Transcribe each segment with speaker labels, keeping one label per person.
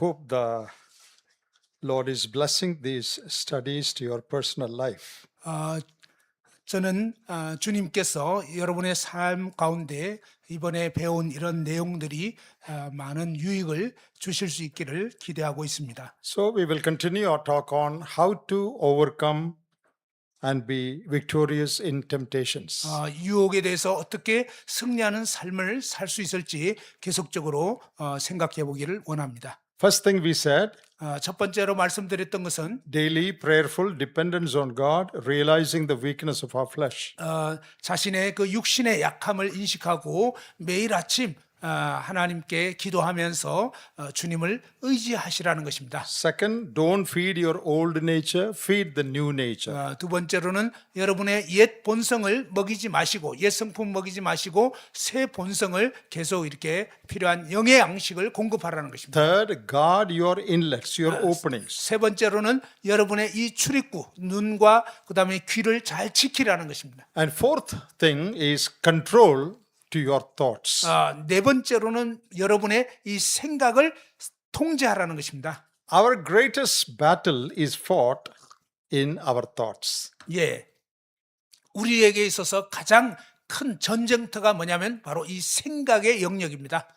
Speaker 1: Hope the Lord is blessing these studies to your personal life.
Speaker 2: 저는 주님께서 여러분의 삶 가운데 이번에 배운 이런 내용들이 많은 유익을 주실 수 있기를 기대하고 있습니다.
Speaker 1: So we will continue our talk on how to overcome and be victorious in temptations.
Speaker 2: 유혹에 대해서 어떻게 승리하는 삶을 살 수 있을지 계속적으로 생각해 보기를 원합니다.
Speaker 1: First thing we said,
Speaker 2: 첫 번째로 말씀드렸던 것은
Speaker 1: daily prayerful dependence on God, realizing the weakness of our flesh.
Speaker 2: 자신의 그 육신의 약함을 인식하고 매일 아침 하나님께 기도하면서 주님을 의지하시라는 것입니다.
Speaker 1: Second, don't feed your old nature, feed the new nature.
Speaker 2: 두 번째로는 여러분의 옛 본성을 먹이지 마시고 옛 성품 먹이지 마시고 새 본성을 계속 이렇게 필요한 영의 양식을 공급하라는 것입니다.
Speaker 1: Third, guard your inlets, your openings.
Speaker 2: 세 번째로는 여러분의 이 출입구, 눈과 그다음에 귀를 잘 지키라는 것입니다.
Speaker 1: And fourth thing is control to your thoughts.
Speaker 2: 네 번째로는 여러분의 이 생각을 통제하라는 것입니다.
Speaker 1: Our greatest battle is fought in our thoughts.
Speaker 2: 예, 우리에게 있어서 가장 큰 전쟁터가 뭐냐면 바로 이 생각의 영역입니다.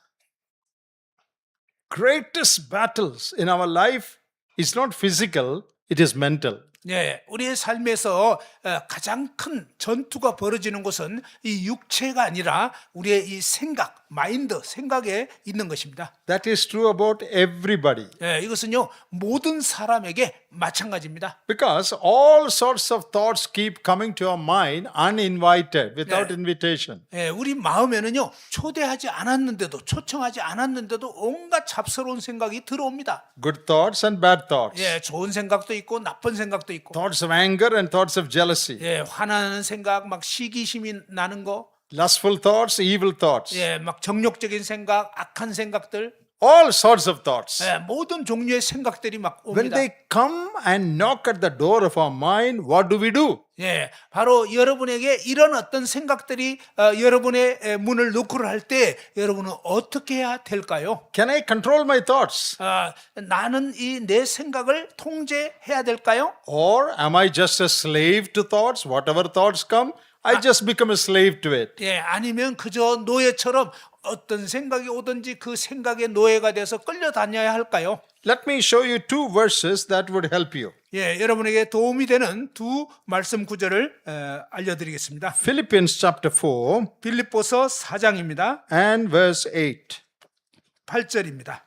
Speaker 1: Greatest battles in our life is not physical, it is mental.
Speaker 2: 예, 우리의 삶에서 가장 큰 전투가 벌어지는 곳은 이 육체가 아니라 우리의 이 생각, 마인드, 생각에 있는 것입니다.
Speaker 1: That is true about everybody.
Speaker 2: 예, 이것은요 모든 사람에게 마찬가지입니다.
Speaker 1: Because all sorts of thoughts keep coming to our mind uninvited, without invitation.
Speaker 2: 예, 우리 마음에는요 초대하지 않았는데도 초청하지 않았는데도 온갖 잡스러운 생각이 들어옵니다.
Speaker 1: Good thoughts and bad thoughts.
Speaker 2: 예, 좋은 생각도 있고 나쁜 생각도 있고.
Speaker 1: Thoughts of anger and thoughts of jealousy.
Speaker 2: 예, 화나는 생각, 막 시기심이 나는 거.
Speaker 1: Lustful thoughts, evil thoughts.
Speaker 2: 예, 막 정욕적인 생각, 악한 생각들.
Speaker 1: All sorts of thoughts.
Speaker 2: 예, 모든 종류의 생각들이 막
Speaker 1: When
Speaker 2: 옵니다.
Speaker 1: they come and knock at the door of our mind, what do?
Speaker 2: 예, 바로 여러분에게 이런 어떤 생각들이 여러분의 문을 노크를 할 때 여러분은 어떻게 해야 될까요?
Speaker 1: Can I control my thoughts?
Speaker 2: 나는 이 내 생각을 통제해야 될까요?
Speaker 1: Or am I just a slave to thoughts? Whatever thoughts come, I just become a slave to it.
Speaker 2: 예, 아니면 그저 노예처럼 어떤 생각이 오든지 그 생각의 노예가 돼서 끌려다녀야 할까요?
Speaker 1: Let me show you two verses that would help you.
Speaker 2: 예, 여러분에게 도움이 되는 두 말씀 구절을 알려드리겠습니다.
Speaker 1: Philippians chapter 4
Speaker 2: 빌립보서 4장입니다.
Speaker 1: and verse 8.
Speaker 2: 8절입니다.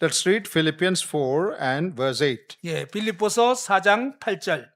Speaker 1: Let's read Philippians 4 and verse 8.
Speaker 2: 예, 빌립보서 4장 8절.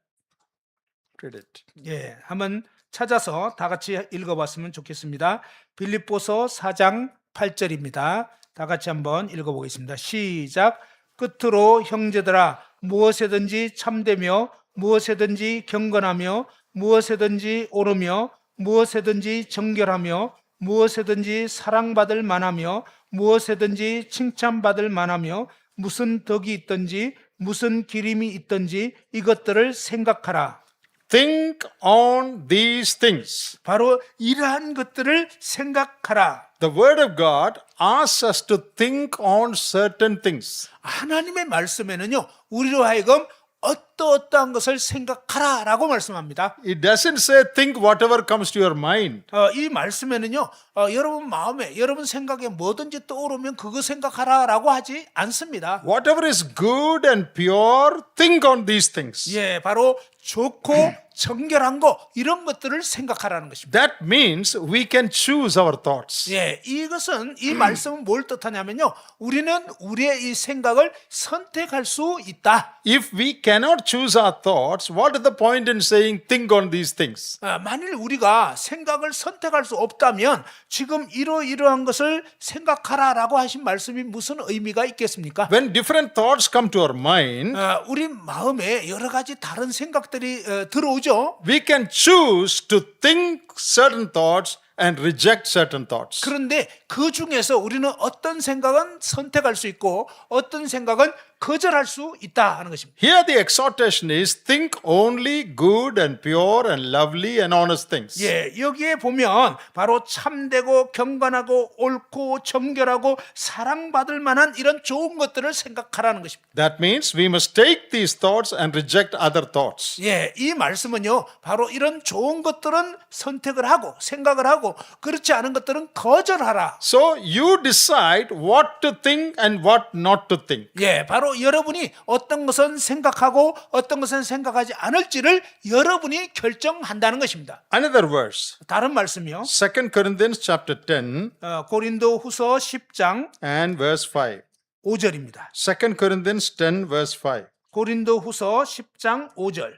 Speaker 1: Read it.
Speaker 2: 예, 한번 찾아서 다 같이 읽어봤으면 좋겠습니다. 빌립보서 4장 8절입니다. 다 같이 한번 읽어보겠습니다. 시작. 끝으로 형제들아 무엇에든지 참되며 무엇에든지 경건하며 무엇에든지 옳으며 무엇에든지 정결하며 무엇에든지 사랑받을 만하며 무엇에든지 칭찬받을 만하며 무슨 덕이 있든지 무슨 기림이 있든지 이것들을 생각하라.
Speaker 1: Think on these things.
Speaker 2: 바로 이러한 것들을 생각하라.
Speaker 1: The word of God asks us to think on certain things.
Speaker 2: 하나님의 말씀에는요, 우리로 하여금 어떠한 것을 생각하라라고 말씀합니다.
Speaker 1: It doesn't say think whatever comes to your mind.
Speaker 2: 이 말씀에는요, 여러분 마음에, 여러분 생각에 뭐든지 떠오르면 그거 생각하라라고 하지 않습니다.
Speaker 1: Whatever is good and pure, think on these things.
Speaker 2: 예, 바로 좋고 정결한 거 이런 것들을 생각하라는 것입니다.
Speaker 1: That means we can choose our thoughts.
Speaker 2: 예, 이것은 이 말씀은 뭘 뜻하냐면요, 우리는 우리의 이 생각을 선택할 수 있다.
Speaker 1: If we cannot choose our thoughts, what is the point in saying think on these things?
Speaker 2: 만일 우리가 생각을 선택할 수 없다면 지금 이러이러한 것을 생각하라라고 하신 말씀이 무슨 의미가 있겠습니까?
Speaker 1: When different thoughts come to our mind,
Speaker 2: 우리 마음에 여러 가지 다른 생각들이 들어오죠.
Speaker 1: we can choose to think certain thoughts and reject certain thoughts.
Speaker 2: 그런데 그 중에서 우리는 어떤 생각은 선택할 수 있고 어떤 생각은 거절할 수 있다 하는 것입니다.
Speaker 1: Here the exhortation is think only good and pure and lovely and honest things.
Speaker 2: 예, 여기에 보면 바로 참되고 경건하고 옳고 정결하고 사랑받을 만한 이런 좋은 것들을 생각하라는 것입니다.
Speaker 1: That means we must take these thoughts and reject other thoughts.
Speaker 2: 예, 이 말씀은요, 바로 이런 좋은 것들은 선택을 하고 생각을 하고 그렇지 않은 것들은 거절하라.
Speaker 1: So you decide what to think and what not to think.
Speaker 2: 예, 바로 여러분이 어떤 것은 생각하고 어떤 것은 생각하지 않을지를 여러분이 결정한다는 것입니다.
Speaker 1: Another verse,
Speaker 2: 다른 말씀이요.
Speaker 1: 2 Corinthians chapter 10
Speaker 2: 고린도후서 10장
Speaker 1: and verse 5.
Speaker 2: 5절입니다.
Speaker 1: 2 Corinthians 10 verse 5.
Speaker 2: 고린도후서 10장 5절.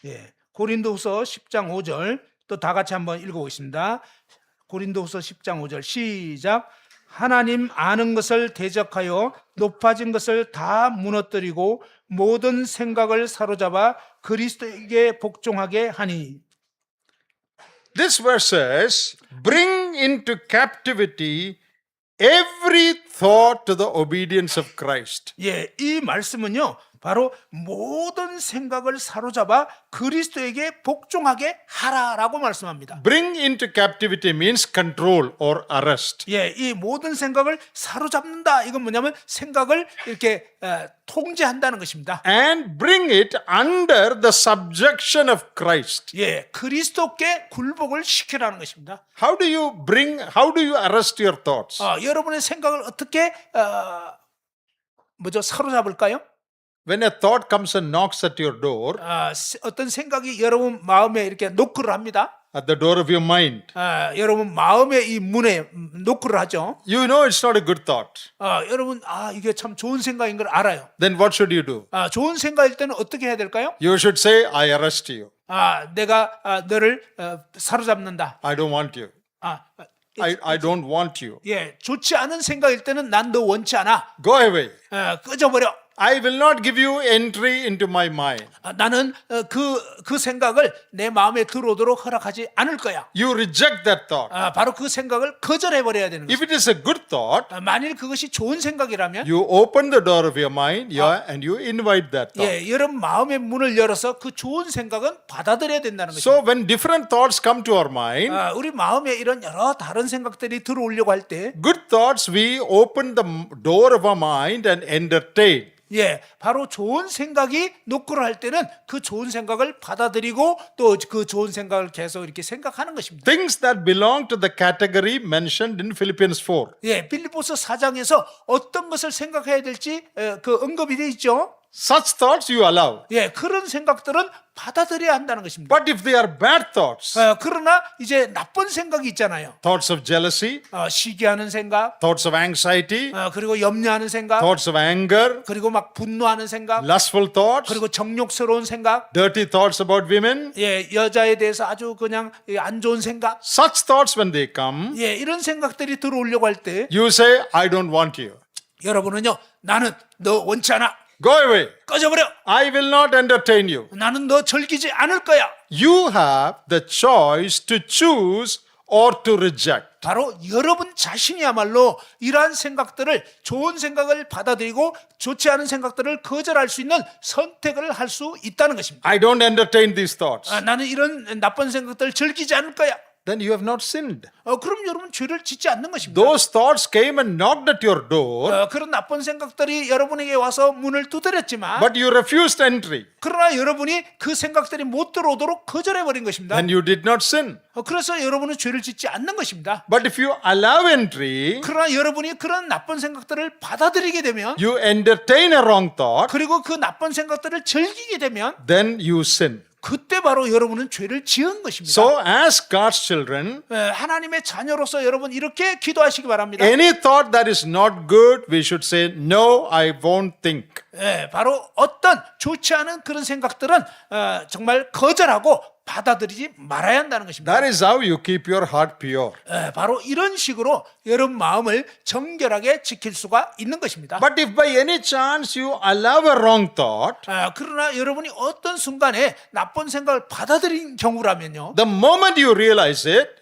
Speaker 2: 예, 고린도후서 10장 5절 또 다 같이 한번 읽어보겠습니다. 고린도후서 10장 5절 시작. 하나님 아는 것을 대적하여 높아진 것을 다 무너뜨리고 모든 생각을 사로잡아 그리스도에게 복종하게 하니.
Speaker 1: This verse says, bring into captivity every thought to the obedience of Christ.
Speaker 2: 예, 이 말씀은요, 바로 모든 생각을 사로잡아 그리스도에게 복종하게 하라라고 말씀합니다.
Speaker 1: Bring into captivity means control or arrest.
Speaker 2: 예, 이 모든 생각을 사로잡는다. 이건 뭐냐면 생각을 이렇게 통제한다는 것입니다.
Speaker 1: And bring it under the subjection of Christ.
Speaker 2: 예, 그리스도께 굴복을 시키라는 것입니다.
Speaker 1: How do you arrest your thoughts?
Speaker 2: 여러분의 생각을 어떻게 사로잡을까요?
Speaker 1: When a thought comes and knocks at your door,
Speaker 2: 어떤 생각이 여러분 마음에 이렇게 노크를 합니다.
Speaker 1: at the door of your mind,
Speaker 2: 여러분 마음의 이 문에 노크를 하죠.
Speaker 1: you know it's not a good thought.
Speaker 2: 여러분 이게 참 좋은 생각인 걸 알아요.
Speaker 1: Then what should you do?
Speaker 2: 좋은 생각일 때는 어떻게 해야 될까요?
Speaker 1: You should say, I arrest you.
Speaker 2: 내가 너를 사로잡는다.
Speaker 1: I don't want you. I don't want you.
Speaker 2: 예, 좋지 않은 생각일 때는 난 너 원치 않아.
Speaker 1: Go away.
Speaker 2: 꺼져버려.
Speaker 1: I will not give you entry into my mind.
Speaker 2: 나는 그 생각을 내 마음에 들어오도록 허락하지 않을 거야.
Speaker 1: You reject that thought.
Speaker 2: 바로 그 생각을 거절해버려야 되는
Speaker 1: If
Speaker 2: 거죠.
Speaker 1: it is a good thought,
Speaker 2: 만일 그것이 좋은 생각이라면
Speaker 1: you open the door of your mind and you invite that thought.
Speaker 2: 예, 여러분 마음의 문을 열어서 그 좋은 생각은 받아들여야 된다는 거죠.
Speaker 1: So when different thoughts come to our mind,
Speaker 2: 우리 마음에 이런 여러 다른 생각들이 들어오려고 할 때
Speaker 1: good thoughts, we open the door of our mind and entertain.
Speaker 2: 예, 바로 좋은 생각이 노크를 할 때는 그 좋은 생각을 받아들이고 또 그 좋은 생각을 계속 이렇게 생각하는 것입니다.
Speaker 1: Things that belong to the category mentioned in Philippians 4.
Speaker 2: 예, 빌립보서 4장에서 어떤 것을 생각해야 될지 그 언급이 돼 있죠.
Speaker 1: Such thoughts you allow.
Speaker 2: 예, 그런 생각들은 받아들여야 한다는 것입니다.
Speaker 1: But if they are bad thoughts,
Speaker 2: 그러나 이제 나쁜 생각이 있잖아요.
Speaker 1: thoughts of jealousy,
Speaker 2: 시기하는 생각,
Speaker 1: thoughts of anxiety,
Speaker 2: 그리고 염려하는 생각,
Speaker 1: thoughts of anger,
Speaker 2: 그리고 막 분노하는 생각,
Speaker 1: lustful thoughts,
Speaker 2: 그리고 정욕스러운 생각,
Speaker 1: dirty thoughts about women,
Speaker 2: 예, 여자에 대해서 아주 그냥 안 좋은 생각,
Speaker 1: such thoughts when they come,
Speaker 2: 예, 이런 생각들이 들어오려고 할 때
Speaker 1: you say, I don't want you.
Speaker 2: 여러분은요, 나는 너 원치 않아.
Speaker 1: Go away.
Speaker 2: 꺼져버려.
Speaker 1: I will not entertain you.
Speaker 2: 나는 너 즐기지 않을 거야.
Speaker 1: You have the choice to choose or to reject.
Speaker 2: 바로 여러분 자신이야말로 이러한 생각들을 좋은 생각을 받아들이고 좋지 않은 생각들을 거절할 수 있는 선택을 할 수 있다는 것입니다.
Speaker 1: I don't entertain these thoughts.
Speaker 2: 나는 이런 나쁜 생각들을 즐기지 않을 거야.
Speaker 1: Then you have not sinned.
Speaker 2: 그럼 여러분 죄를 짓지 않는 것입니다.
Speaker 1: Those thoughts came and knocked at your door,
Speaker 2: 그런 나쁜 생각들이 여러분에게 와서 문을 두드렸지만
Speaker 1: but you refused entry.
Speaker 2: 그러나 여러분이 그 생각들이 못 들어오도록 거절해버린 것입니다.
Speaker 1: Then you did not sin.
Speaker 2: 그래서 여러분은 죄를 짓지 않는 것입니다.
Speaker 1: But if you allow entry,
Speaker 2: 그러나 여러분이 그런 나쁜 생각들을 받아들이게 되면
Speaker 1: you entertain a wrong thought,
Speaker 2: 그리고 그 나쁜 생각들을 즐기게 되면
Speaker 1: then you sin.
Speaker 2: 그때 바로 여러분은 죄를 지은 것입니다.
Speaker 1: So as God's children,
Speaker 2: 하나님의 자녀로서 여러분 이렇게 기도하시기 바랍니다.
Speaker 1: any thought that is not good, we should say, no, I won't think.
Speaker 2: 바로 어떤 좋지 않은 그런 생각들은 정말 거절하고 받아들이지 말아야 한다는 것입니다.
Speaker 1: That is how you keep your heart pure.
Speaker 2: 바로 이런 식으로 여러분 마음을 정결하게 지킬 수가 있는 것입니다.
Speaker 1: But if by any chance you allow a wrong thought,
Speaker 2: 그러나 여러분이 어떤 순간에 나쁜 생각을 받아들인 경우라면요.
Speaker 1: the moment you realize it,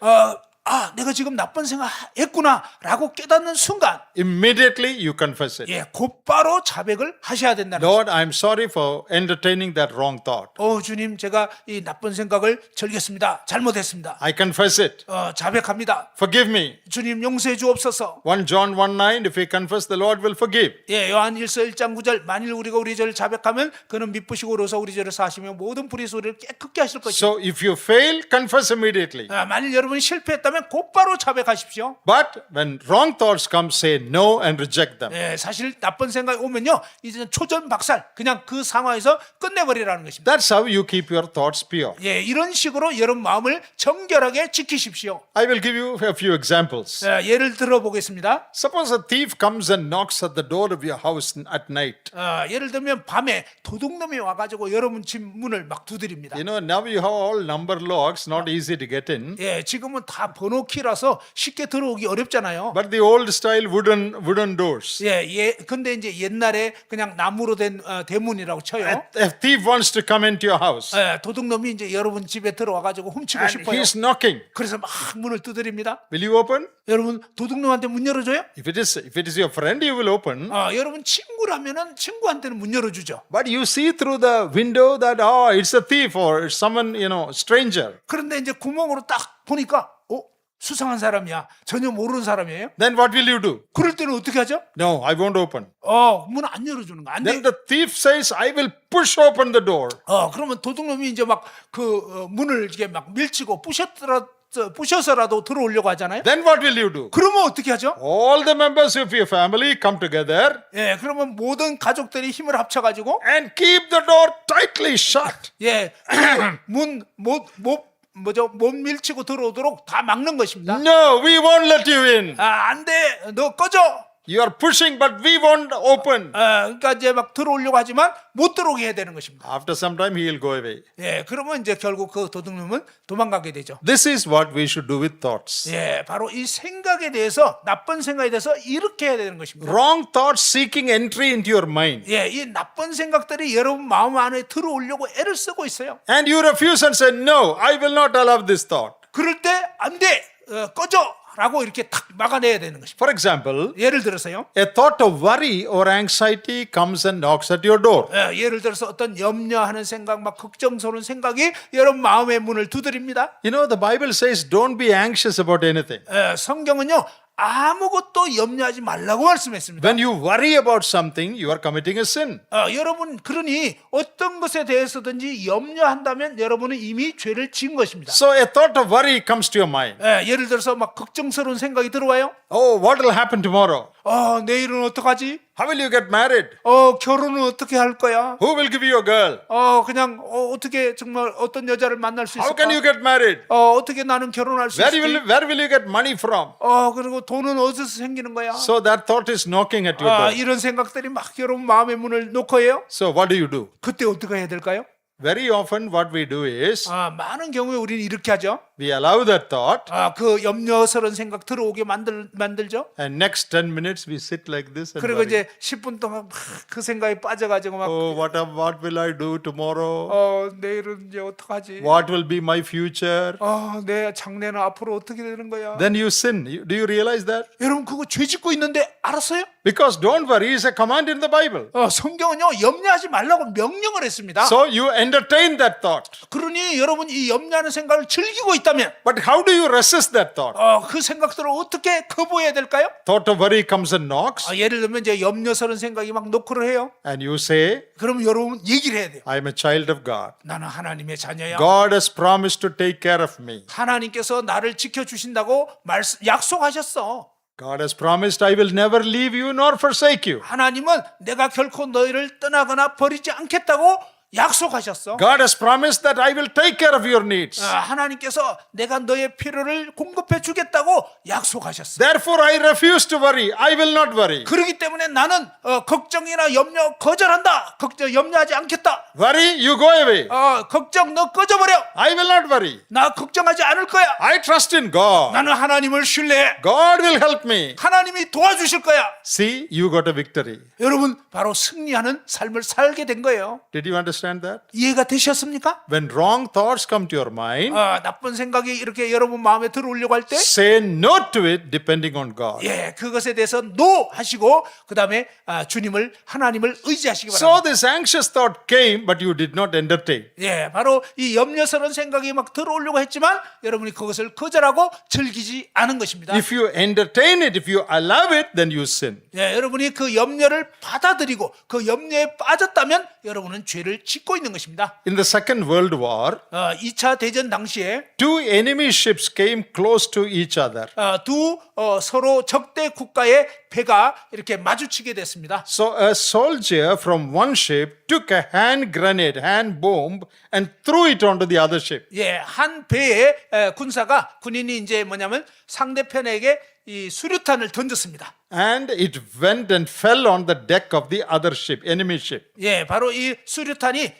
Speaker 2: 아, 내가 지금 나쁜 생각했구나라고 깨닫는 순간,
Speaker 1: immediately you confess it.
Speaker 2: 예, 곧바로 자백을 하셔야 된다는
Speaker 1: Lord, I'm sorry for entertaining that wrong thought.
Speaker 2: 주님, 제가 이 나쁜 생각을 즐겼습니다. 잘못했습니다.
Speaker 1: I confess it.
Speaker 2: 자백합니다.
Speaker 1: Forgive me.
Speaker 2: 주님, 용서해 주옵소서.
Speaker 1: 1 John 1:9, if we confess, the Lord will forgive.
Speaker 2: 예, 요한 1서 1장 9절, 만일 우리가 우리 죄를 자백하면 그는 미쁘시고로서 우리 죄를 사하시며 모든 불의 소리를 깨끗게 하실 것이다.
Speaker 1: So if you fail, confess immediately.
Speaker 2: 만일 여러분이 실패했다면 곧바로 자백하십시오.
Speaker 1: But when wrong thoughts come, say no and reject them.
Speaker 2: 예, 사실 나쁜 생각이 오면요, 이제는 초전박살, 그냥 그 상황에서 끝내버리라는 것입니다.
Speaker 1: That's how you keep your thoughts pure.
Speaker 2: 예, 이런 식으로 여러분 마음을 정결하게 지키십시오.
Speaker 1: I will give you a few examples.
Speaker 2: 예를 들어 보겠습니다.
Speaker 1: Suppose a thief comes and knocks at the door of your house at night.
Speaker 2: 예를 들면 밤에 도둑놈이 와가지고 여러분 집 문을 막 두드립니다.
Speaker 1: You know, now you have all number locks, not easy to get in.
Speaker 2: 예, 지금은 다 번호키라서 쉽게 들어오기 어렵잖아요.
Speaker 1: But the old style wooden doors.
Speaker 2: 근데 이제 옛날에 그냥 나무로 된 대문이라고 쳐요.
Speaker 1: A thief wants to come into your house.
Speaker 2: 도둑놈이 이제 여러분 집에 들어와가지고 훔치고
Speaker 1: And
Speaker 2: 싶어요.
Speaker 1: he's knocking.
Speaker 2: 그래서 막 문을 두드립니다.
Speaker 1: Will you open?
Speaker 2: 여러분 도둑놈한테 문 열어줘요?
Speaker 1: If it is your friend, you will open.
Speaker 2: 여러분 친구라면은 친구한테는 문 열어주죠.
Speaker 1: But you see through the window that it's a thief or it's someone, stranger.
Speaker 2: 그런데 이제 구멍으로 딱 보니까 수상한 사람이야. 전혀 모르는 사람이에요.
Speaker 1: Then what will you do?
Speaker 2: 그럴 때는 어떻게 하죠?
Speaker 1: No, I won't open.
Speaker 2: 문 안 열어주는 거. 안
Speaker 1: Then
Speaker 2: 돼.
Speaker 1: the thief says, I will push open the door.
Speaker 2: 그러면 도둑놈이 이제 막 그 문을 이렇게 막 밀치고 부셔서라도 들어오려고 하잖아요.
Speaker 1: Then what will you do?
Speaker 2: 그러면 어떻게 하죠?
Speaker 1: All the members of your family come together
Speaker 2: 예, 그러면 모든 가족들이 힘을 합쳐가지고
Speaker 1: and keep the door tightly shut.
Speaker 2: 못 밀치고 들어오도록 다 막는 것입니다.
Speaker 1: No, we won't let you in.
Speaker 2: 안 돼, 너 꺼져.
Speaker 1: You are pushing, but we won't open.
Speaker 2: 그러니까 이제 막 들어오려고 하지만 못 들어오게 해야 되는 것입니다.
Speaker 1: After some time, he will go away.
Speaker 2: 예, 그러면 이제 결국 그 도둑놈은 도망가게 되죠.
Speaker 1: This is what we should do with thoughts.
Speaker 2: 예, 바로 이 생각에 대해서, 나쁜 생각에 대해서 이렇게 해야 되는 것입니다.
Speaker 1: Wrong thoughts seeking entry into your mind.
Speaker 2: 예, 이 나쁜 생각들이 여러분 마음 안에 들어오려고 애를 쓰고 있어요.
Speaker 1: And you refuse and say, no, I will not allow this thought.
Speaker 2: 그럴 때 안 돼, 꺼져 라고 이렇게 탁 막아내야 되는 것입니다.
Speaker 1: For example,
Speaker 2: 예를 들어서요.
Speaker 1: a thought of worry or anxiety comes and knocks at your door.
Speaker 2: 예를 들어서 어떤 염려하는 생각, 막 걱정스러운 생각이 여러분 마음의 문을 두드립니다.
Speaker 1: You know, the Bible says, don't be anxious about anything.
Speaker 2: 성경은요, 아무것도 염려하지 말라고 말씀했습니다.
Speaker 1: When you worry about something, you are committing a sin.
Speaker 2: 여러분, 그러니 어떤 것에 대해서든지 염려한다면 여러분은 이미 죄를 지은 것입니다.
Speaker 1: So a thought of worry comes to your mind.
Speaker 2: 예를 들어서 막 걱정스러운 생각이 들어와요.
Speaker 1: Oh, what will happen tomorrow?
Speaker 2: 내일은 어떡하지?
Speaker 1: How will you get married?
Speaker 2: 결혼은 어떻게 할 거야?
Speaker 1: Who will give you a girl?
Speaker 2: 그냥 어떻게 정말 어떤 여자를 만날 수
Speaker 1: How can you
Speaker 2: 있을까?
Speaker 1: get married?
Speaker 2: 어떻게 나는 결혼할 수 있을지?
Speaker 1: Where will you get money from?
Speaker 2: 그리고 돈은 어디서 생기는 거야?
Speaker 1: So that thought is knocking at your door.
Speaker 2: 이런 생각들이 막 여러분 마음의 문을 놓고 해요.
Speaker 1: So what do you do?
Speaker 2: 그때 어떻게 해야 될까요?
Speaker 1: Very often what we do is
Speaker 2: 많은 경우에 우리는 이렇게 하죠.
Speaker 1: we allow that thought
Speaker 2: 그 염려스러운 생각 들어오게 만들죠.
Speaker 1: and next 10 minutes we sit like this and
Speaker 2: 그리고
Speaker 1: worry.
Speaker 2: 이제 10분 동안 막 그 생각에 빠져가지고 막
Speaker 1: Oh, what will I do tomorrow?
Speaker 2: 내일은 이제 어떡하지?
Speaker 1: What will be my future?
Speaker 2: 내 장래는 앞으로 어떻게 되는 거야?
Speaker 1: Then you sin. Do you realize that?
Speaker 2: 여러분 그거 죄 짓고 있는데 알았어요?
Speaker 1: Because don't worry is a command in the Bible.
Speaker 2: 성경은요 염려하지 말라고 명령을 했습니다.
Speaker 1: So you entertain that thought.
Speaker 2: 그러니 여러분 이 염려하는 생각을 즐기고 있다면
Speaker 1: But how do you resist that thought?
Speaker 2: 그 생각들을 어떻게 거부해야 될까요?
Speaker 1: Thought of worry comes and knocks
Speaker 2: 예를 들면 이제 염려스러운 생각이 막 노크를 해요.
Speaker 1: and you say,
Speaker 2: 그러면 여러분 얘기를 해야 돼요.
Speaker 1: I'm a child of God.
Speaker 2: 나는 하나님의 자녀야.
Speaker 1: God has promised to take care of me.
Speaker 2: 하나님께서 나를 지켜주신다고 약속하셨어.
Speaker 1: God has promised I will never leave you nor forsake you.
Speaker 2: 하나님은 내가 결코 너희를 떠나거나 버리지 않겠다고 약속하셨어.
Speaker 1: God has promised that I will take care of your needs.
Speaker 2: 하나님께서 내가 너의 필요를 공급해 주겠다고 약속하셨어.
Speaker 1: Therefore I refuse to worry. I will not worry.
Speaker 2: 그렇기 때문에 나는 걱정이나 염려 거절한다. 염려하지 않겠다.
Speaker 1: Worry, you go away.
Speaker 2: 걱정 너 꺼져버려.
Speaker 1: I will not worry.
Speaker 2: 나 걱정하지 않을 거야.
Speaker 1: I trust in God.
Speaker 2: 나는 하나님을 신뢰해.
Speaker 1: God will help me.
Speaker 2: 하나님이 도와주실 거야.
Speaker 1: See, you got a victory.
Speaker 2: 여러분 바로 승리하는 삶을 살게 된 거예요.
Speaker 1: Did you understand? understand that?
Speaker 2: 이해가 되셨습니까?
Speaker 1: When wrong thoughts come to your mind,
Speaker 2: 나쁜 생각이 이렇게 여러분 마음에 들어오려고 할 때,
Speaker 1: say no to it depending on God.
Speaker 2: 예, 그것에 대해서 노 하시고 그 다음에 하나님을 의지하시기
Speaker 1: So
Speaker 2: 바랍니다.
Speaker 1: this anxious thought came, but you did not entertain.
Speaker 2: 예, 바로 이 염려스러운 생각이 막 들어오려고 했지만 여러분이 그것을 거절하고 즐기지 않은 것입니다.
Speaker 1: If you entertain it, if you allow it, then you sin.
Speaker 2: 예, 여러분이 그 염려를 받아들이고 그 염려에 빠졌다면 여러분은 죄를 짓고 있는 것입니다.
Speaker 1: In the Second World War,
Speaker 2: 2차 대전 당시에
Speaker 1: two enemy ships came close to each other.
Speaker 2: 두 서로 적대 국가의 배가 이렇게 마주치게 됐습니다.
Speaker 1: So a soldier from one ship took a hand grenade, hand bomb, and threw it onto the other ship.
Speaker 2: 예, 한 배의 군인이 이제 뭐냐면 상대편에게 이 수류탄을 던졌습니다.
Speaker 1: And it went and fell on the deck of the other ship, enemy ship.
Speaker 2: 예, 바로 이 수류탄이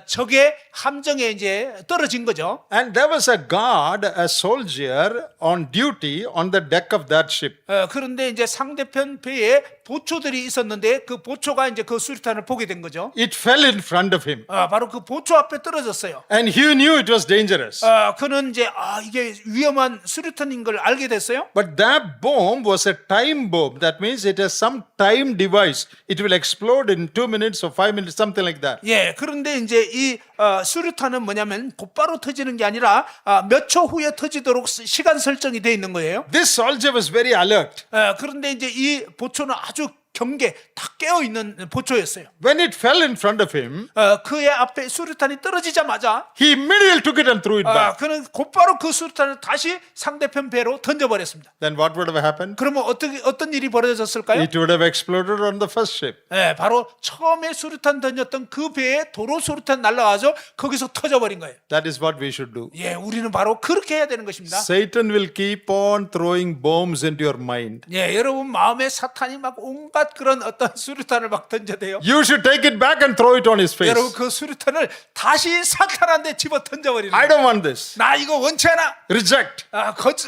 Speaker 2: 적의 함정에 이제 떨어진 거죠.
Speaker 1: And there was a guard, a soldier on duty on the deck of that ship.
Speaker 2: 그런데 이제 상대편 배에 보초들이 있었는데 그 보초가 이제 그 수류탄을 보게 된 거죠.
Speaker 1: It fell in front of him.
Speaker 2: 바로 그 보초 앞에 떨어졌어요.
Speaker 1: And he knew it was dangerous.
Speaker 2: 그는 이제 이게 위험한 수류탄인 걸 알게 됐어요.
Speaker 1: But that bomb was a time bomb. That means it has some time device. It will explode in 2 minutes or 5 minutes, something like that.
Speaker 2: 예, 그런데 이제 이 수류탄은 뭐냐면 곧바로 터지는 게 아니라 몇 초 후에 터지도록 시간 설정이 돼 있는 거예요.
Speaker 1: This soldier was very alert.
Speaker 2: 그런데 이제 이 보초는 아주 경계 다 깨어 있는 보초였어요.
Speaker 1: When it fell in front of him,
Speaker 2: 그의 앞에 수류탄이 떨어지자마자
Speaker 1: he immediately took it and threw it back.
Speaker 2: 그는 곧바로 그 수류탄을 다시 상대편 배로 던져버렸습니다.
Speaker 1: Then what would have happened?
Speaker 2: 그러면 어떤 일이 벌어졌을까요?
Speaker 1: It would have exploded on the first ship.
Speaker 2: 예, 바로 처음에 수류탄 던졌던 그 배에 도로 수류탄 날아가서 거기서 터져버린 거예요.
Speaker 1: That is what we should do.
Speaker 2: 예, 우리는 바로 그렇게 해야 되는 것입니다.
Speaker 1: Satan will keep on throwing bombs into your mind.
Speaker 2: 예, 여러분 마음에 사탄이 막 온갖 그런 어떤 수류탄을 막 던져대요.
Speaker 1: You should take it back and throw it on his face.
Speaker 2: 여러분 그 수류탄을 다시 사탄한테 집어 던져버리는
Speaker 1: I
Speaker 2: 거예요.
Speaker 1: don't want this.
Speaker 2: 나 이거 원치 않아.
Speaker 1: Reject.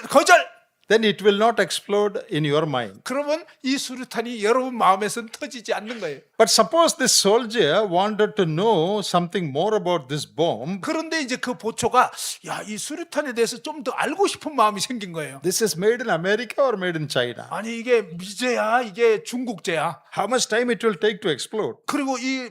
Speaker 2: 거절.
Speaker 1: Then it will not explode in your mind.
Speaker 2: 그러면 이 수류탄이 여러분 마음에선 터지지 않는 거예요.
Speaker 1: But suppose this soldier wanted to know something more about this bomb.
Speaker 2: 그런데 이제 그 보초가 이 수류탄에 대해서 좀 더 알고 싶은 마음이 생긴 거예요.
Speaker 1: This is made in America or made in China?
Speaker 2: 아니 이게 미제야, 이게 중국제야.
Speaker 1: How much time it will take to explode?
Speaker 2: 그리고 이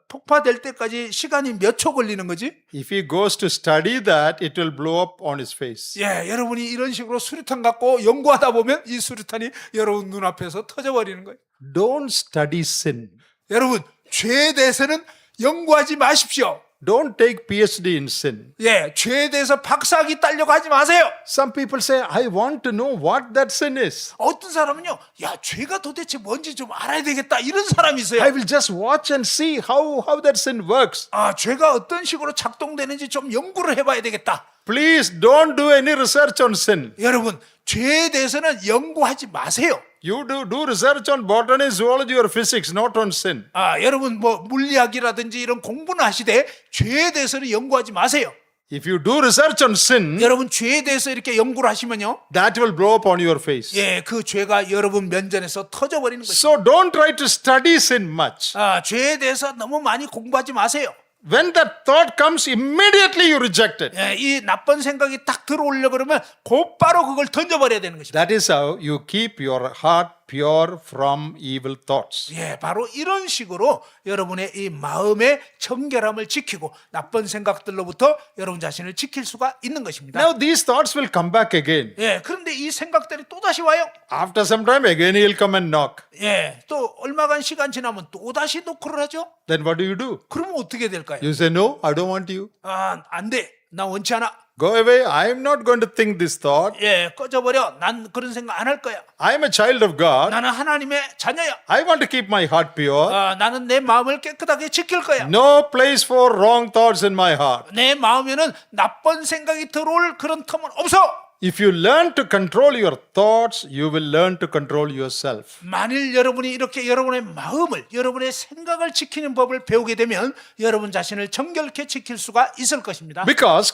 Speaker 2: 폭파될 때까지 시간이 몇 초 걸리는 거지?
Speaker 1: If he goes to study that, it will blow up on his face.
Speaker 2: 예, 여러분이 이런 식으로 수류탄 갖고 연구하다 보면 이 수류탄이 여러분 눈앞에서 터져버리는 거예요.
Speaker 1: Don't study sin.
Speaker 2: 여러분, 죄에 대해서는 연구하지 마십시오.
Speaker 1: Don't take PhD in sin.
Speaker 2: 예, 죄에 대해서 박사학위 따려고 하지 마세요.
Speaker 1: Some people say, I want to know what that sin is.
Speaker 2: 어떤 사람은요, 죄가 도대체 뭔지 좀 알아야 되겠다 이런 사람이 있어요.
Speaker 1: I will just watch and see how that sin works.
Speaker 2: 죄가 어떤 식으로 작동되는지 좀 연구를 해봐야 되겠다.
Speaker 1: Please don't do any research on sin.
Speaker 2: 여러분, 죄에 대해서는 연구하지 마세요.
Speaker 1: You do research on botany, zoology or physics, not on sin.
Speaker 2: 여러분 뭐 물리학이라든지 이런 공부는 하시되 죄에 대해서는 연구하지 마세요.
Speaker 1: If you do research on sin,
Speaker 2: 여러분 죄에 대해서 이렇게 연구를 하시면요,
Speaker 1: that will blow up on your face.
Speaker 2: 예, 그 죄가 여러분 면전에서 터져버리는 거죠.
Speaker 1: So don't try to study sin much.
Speaker 2: 죄에 대해서 너무 많이 공부하지 마세요.
Speaker 1: When that thought comes, immediately you reject it.
Speaker 2: 예, 이 나쁜 생각이 딱 들어오려 그러면 곧바로 그걸 던져버려야 되는 것입니다.
Speaker 1: That is how you keep your heart pure from evil thoughts.
Speaker 2: 예, 바로 이런 식으로 여러분의 이 마음의 청결함을 지키고 나쁜 생각들로부터 여러분 자신을 지킬 수가 있는 것입니다.
Speaker 1: Now these thoughts will come back again.
Speaker 2: 예, 그런데 이 생각들이 또 다시 와요.
Speaker 1: After some time, again he'll come and knock.
Speaker 2: 예, 또 얼마간 시간 지나면 또 다시 노크를 하죠.
Speaker 1: Then what do?
Speaker 2: 그러면 어떻게 될까요?
Speaker 1: You say, no, I don't want you.
Speaker 2: 안 돼. 나 원치 않아.
Speaker 1: Go away. I am not going to think this thought.
Speaker 2: 예, 꺼져버려. 난 그런 생각 안 할 거야.
Speaker 1: I am a child of God.
Speaker 2: 나는 하나님의 자녀야.
Speaker 1: I want to keep my heart pure.
Speaker 2: 나는 내 마음을 깨끗하게 지킬 거야.
Speaker 1: No place for wrong thoughts in my heart.
Speaker 2: 내 마음에는 나쁜 생각이 들어올 그런 틈은 없어.
Speaker 1: If you learn to control your thoughts, you will learn to control yourself.
Speaker 2: 만일 여러분이 이렇게 여러분의 마음을, 여러분의 생각을 지키는 법을 배우게 되면 여러분 자신을 정결케 지킬 수가 있을 것입니다.
Speaker 1: Because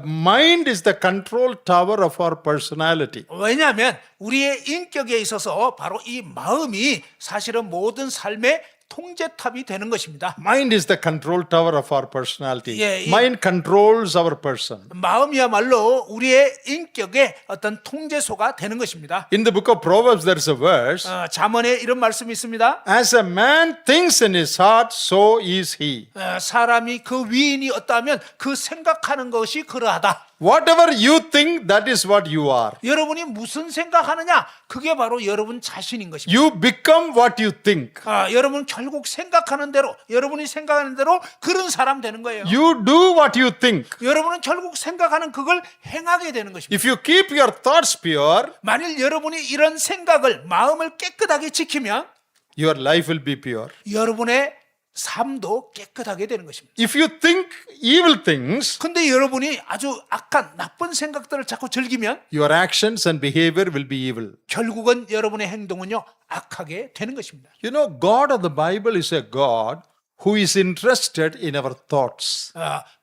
Speaker 1: mind is the control tower of our personality.
Speaker 2: 왜냐하면 우리의 인격에 있어서 바로 이 마음이 사실은 모든 삶의 통제탑이 되는 것입니다.
Speaker 1: Mind is the control tower of our personality.
Speaker 2: Yeah, yeah.
Speaker 1: Mind controls our person.
Speaker 2: 마음이야말로 우리의 인격의 어떤 통제소가 되는 것입니다.
Speaker 1: In the book of Proverbs, there is a verse.
Speaker 2: 잠언에 이런 말씀이 있습니다.
Speaker 1: As a man thinks in his heart, so is he.
Speaker 2: 사람이 그 위인이 어떠하면 그 생각하는 것이 그러하다.
Speaker 1: Whatever you think, that is what you are.
Speaker 2: 여러분이 무슨 생각하느냐? 그게 바로 여러분 자신인 것입니다.
Speaker 1: You become what you think.
Speaker 2: 여러분 결국 생각하는 대로, 여러분이 생각하는 대로 그런 사람 되는 거예요.
Speaker 1: You do what you think.
Speaker 2: 여러분은 결국 생각하는 그걸 행하게 되는 것입니다.
Speaker 1: If you keep your thoughts pure,
Speaker 2: 만일 여러분이 이런 생각을, 마음을 깨끗하게 지키면
Speaker 1: your life will be pure.
Speaker 2: 여러분의 삶도 깨끗하게 되는 것입니다.
Speaker 1: If you think evil things,
Speaker 2: 근데 여러분이 아주 악한 나쁜 생각들을 자꾸 즐기면
Speaker 1: your actions and behavior will be evil.
Speaker 2: 결국은 여러분의 행동은요 악하게 되는 것입니다.
Speaker 1: You know, God of the Bible is a God who is interested in our thoughts.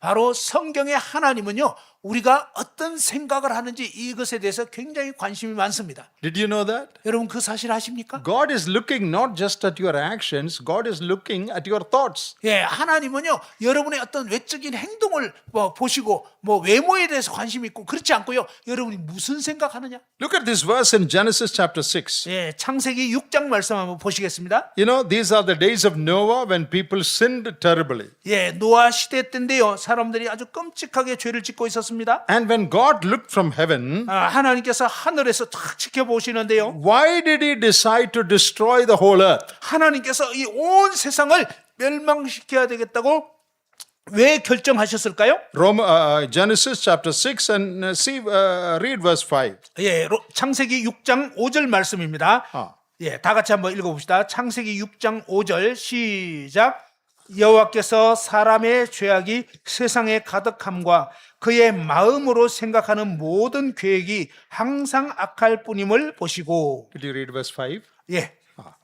Speaker 2: 바로 성경의 하나님은요 우리가 어떤 생각을 하는지 이것에 대해서 굉장히 관심이 많습니다.
Speaker 1: Did you know that?
Speaker 2: 여러분 그 사실 아십니까?
Speaker 1: God is looking not just at your actions, God is looking at your thoughts.
Speaker 2: 예, 하나님은요 여러분의 어떤 외적인 행동을 보시고 외모에 대해서 관심이 있고 그렇지 않고요 여러분이 무슨 생각하느냐?
Speaker 1: Look at this verse in Genesis chapter 6.
Speaker 2: 예, 창세기 6장 말씀 한번 보시겠습니다.
Speaker 1: You know, these are the days of Noah when people sinned terribly.
Speaker 2: 예, 노아 시대 때인데요 사람들이 아주 끔찍하게 죄를 짓고 있었습니다.
Speaker 1: And when God looked from heaven,
Speaker 2: 하나님께서 하늘에서 탁 지켜보시는데요.
Speaker 1: why did he decide to destroy the whole earth?
Speaker 2: 하나님께서 이 온 세상을 멸망시켜야 되겠다고 왜 결정하셨을까요?
Speaker 1: Genesis chapter 6 and read verse 5.
Speaker 2: 예, 창세기 6장 5절 말씀입니다. 예, 다 같이 한번 읽어봅시다. 창세기 6장 5절 시작. 여호와께서 사람의 죄악이 세상에 가득함과 그의 마음으로 생각하는 모든 계획이 항상 악할 뿐임을 보시고.
Speaker 1: Could you read verse 5?
Speaker 2: 예,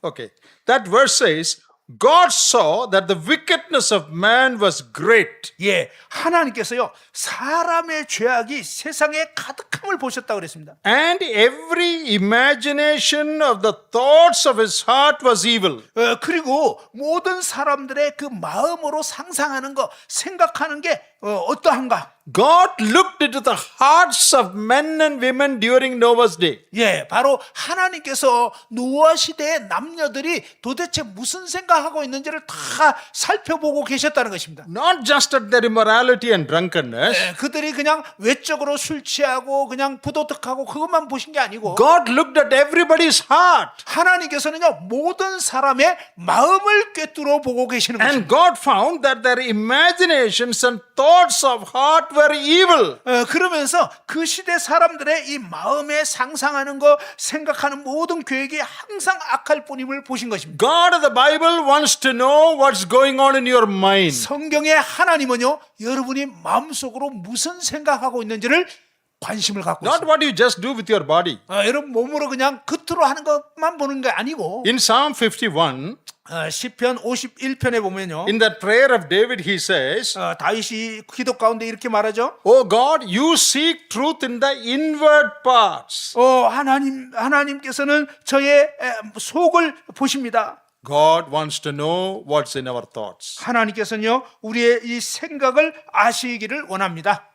Speaker 1: Okay. That verse says, God saw that the wickedness of man was great.
Speaker 2: 예, 하나님께서요 사람의 죄악이 세상에 가득함을 보셨다고 그랬습니다.
Speaker 1: And every imagination of the thoughts of his heart was evil.
Speaker 2: 그리고 모든 사람들의 그 마음으로 상상하는 거, 생각하는 게 어떠한가?
Speaker 1: God looked into the hearts of men and women during Noah's day.
Speaker 2: 예, 바로 하나님께서 노아 시대의 남녀들이 도대체 무슨 생각하고 있는지를 다 살펴보고 계셨다는 것입니다.
Speaker 1: Not just at their immorality and drunkenness.
Speaker 2: 예, 그들이 그냥 외적으로 술 취하고 그냥 부도덕하고 그것만 보신 게 아니고
Speaker 1: God looked at everybody's heart.
Speaker 2: 하나님께서는요 모든 사람의 마음을 꿰뚫어 보고 계시는
Speaker 1: And
Speaker 2: 것입니다.
Speaker 1: God found that their imaginations and thoughts of heart were evil.
Speaker 2: 그러면서 그 시대 사람들의 이 마음에 상상하는 거, 생각하는 모든 계획이 항상 악할 뿐임을 보신 것입니다.
Speaker 1: God of the Bible wants to know what's going on in your mind.
Speaker 2: 성경의 하나님은요, 여러분이 마음속으로 무슨 생각하고 있는지를 관심을 갖고
Speaker 1: Not
Speaker 2: 있습니다.
Speaker 1: what you just do with your body.
Speaker 2: 여러분 몸으로 그냥 겉으로 하는 것만 보는 게 아니고
Speaker 1: In Psalm 51,
Speaker 2: 시편 51편에 보면요.
Speaker 1: in that prayer of David, he says,
Speaker 2: 다윗이 기도 가운데 이렇게 말하죠.
Speaker 1: Oh God, you seek truth in the inward parts.
Speaker 2: 하나님께서는 저의 속을 보십니다.
Speaker 1: God wants to know what's in our thoughts.
Speaker 2: 하나님께서는요, 우리의 이 생각을 아시기를 원합니다.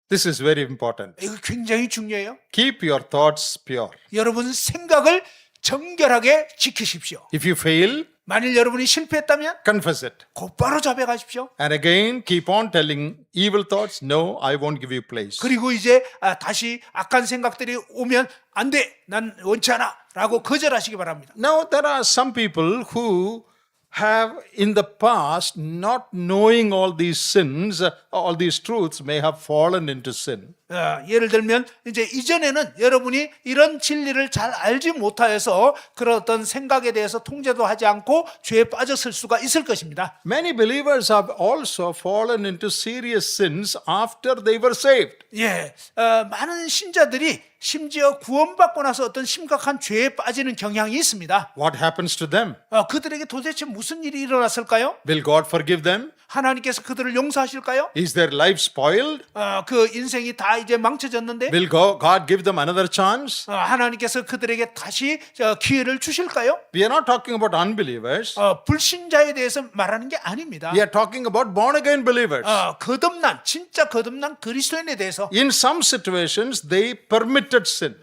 Speaker 1: This is very important.
Speaker 2: 이거 굉장히 중요해요.
Speaker 1: Keep your thoughts pure.
Speaker 2: 여러분 생각을 정결하게 지키십시오.
Speaker 1: If you fail,
Speaker 2: 만일 여러분이 실패했다면
Speaker 1: confess it.
Speaker 2: 곧바로 자백하십시오.
Speaker 1: And again, keep on telling evil thoughts, no, I won't give you place.
Speaker 2: 그리고 이제 다시 악한 생각들이 오면 안 돼, 난 원치 않아 라고 거절하시기 바랍니다.
Speaker 1: Now, there are some people who have in the past, not knowing all these sins, all these truths, may have fallen into sin.
Speaker 2: 예를 들면 이제 이전에는 여러분이 이런 진리를 잘 알지 못하여서 그런 어떤 생각에 대해서 통제도 하지 않고 죄에 빠졌을 수가 있을 것입니다.
Speaker 1: Many believers have also fallen into serious sins after they were saved.
Speaker 2: 예, 많은 신자들이 심지어 구원받고 나서 어떤 심각한 죄에 빠지는 경향이 있습니다.
Speaker 1: What happens to them?
Speaker 2: 그들에게 도대체 무슨 일이 일어났을까요?
Speaker 1: Will God forgive them?
Speaker 2: 하나님께서 그들을 용서하실까요?
Speaker 1: Is their life spoiled?
Speaker 2: 그 인생이 다 이제 망쳐졌는데
Speaker 1: Will God give them another chance?
Speaker 2: 하나님께서 그들에게 다시 기회를 주실까요?
Speaker 1: We are not talking about unbelievers.
Speaker 2: 불신자에 대해서 말하는 게 아닙니다.
Speaker 1: We are talking about born again believers.
Speaker 2: 거듭난 진짜 거듭난 그리스도인에 대해서
Speaker 1: In some situations, they permitted sin.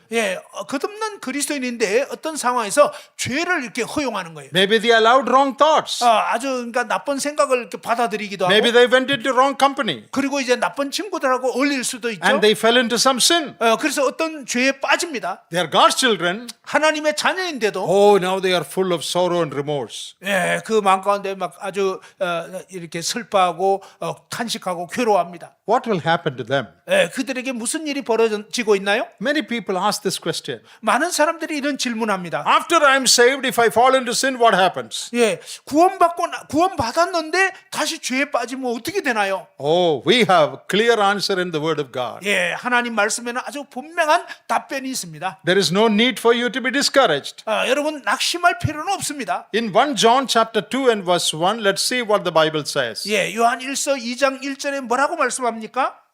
Speaker 2: 거듭난 그리스도인인데 어떤 상황에서 죄를 이렇게 허용하는 거예요.
Speaker 1: Maybe they allowed wrong thoughts.
Speaker 2: 아주 그러니까 나쁜 생각을 이렇게 받아들이기도 하고
Speaker 1: Maybe they went into wrong company
Speaker 2: 그리고 이제 나쁜 친구들하고 어울릴 수도 있죠.
Speaker 1: and they fell into some sin.
Speaker 2: 그래서 어떤 죄에 빠집니다.
Speaker 1: They are God's children.
Speaker 2: 하나님의 자녀인데도
Speaker 1: Oh, now they are full of sorrow and remorse.
Speaker 2: 그 마음 가운데 막 아주 이렇게 슬퍼하고 탄식하고 괴로워합니다.
Speaker 1: What will happen to them?
Speaker 2: 그들에게 무슨 일이 벌어지고 있나요?
Speaker 1: Many people ask this question.
Speaker 2: 많은 사람들이 이런 질문합니다.
Speaker 1: After I'm saved, if I fall into sin, what happens?
Speaker 2: 구원받았는데 다시 죄에 빠지면 어떻게 되나요?
Speaker 1: Oh, we have clear answer in the Word of God.
Speaker 2: 하나님 말씀에는 아주 분명한 답변이 있습니다.
Speaker 1: There is no need for you to be discouraged.
Speaker 2: 여러분 낙심할 필요는 없습니다.
Speaker 1: In 1 John chapter 2 and verse 1, let's see what the Bible says.
Speaker 2: 요한 1서 2장 1절에 뭐라고 말씀합니까?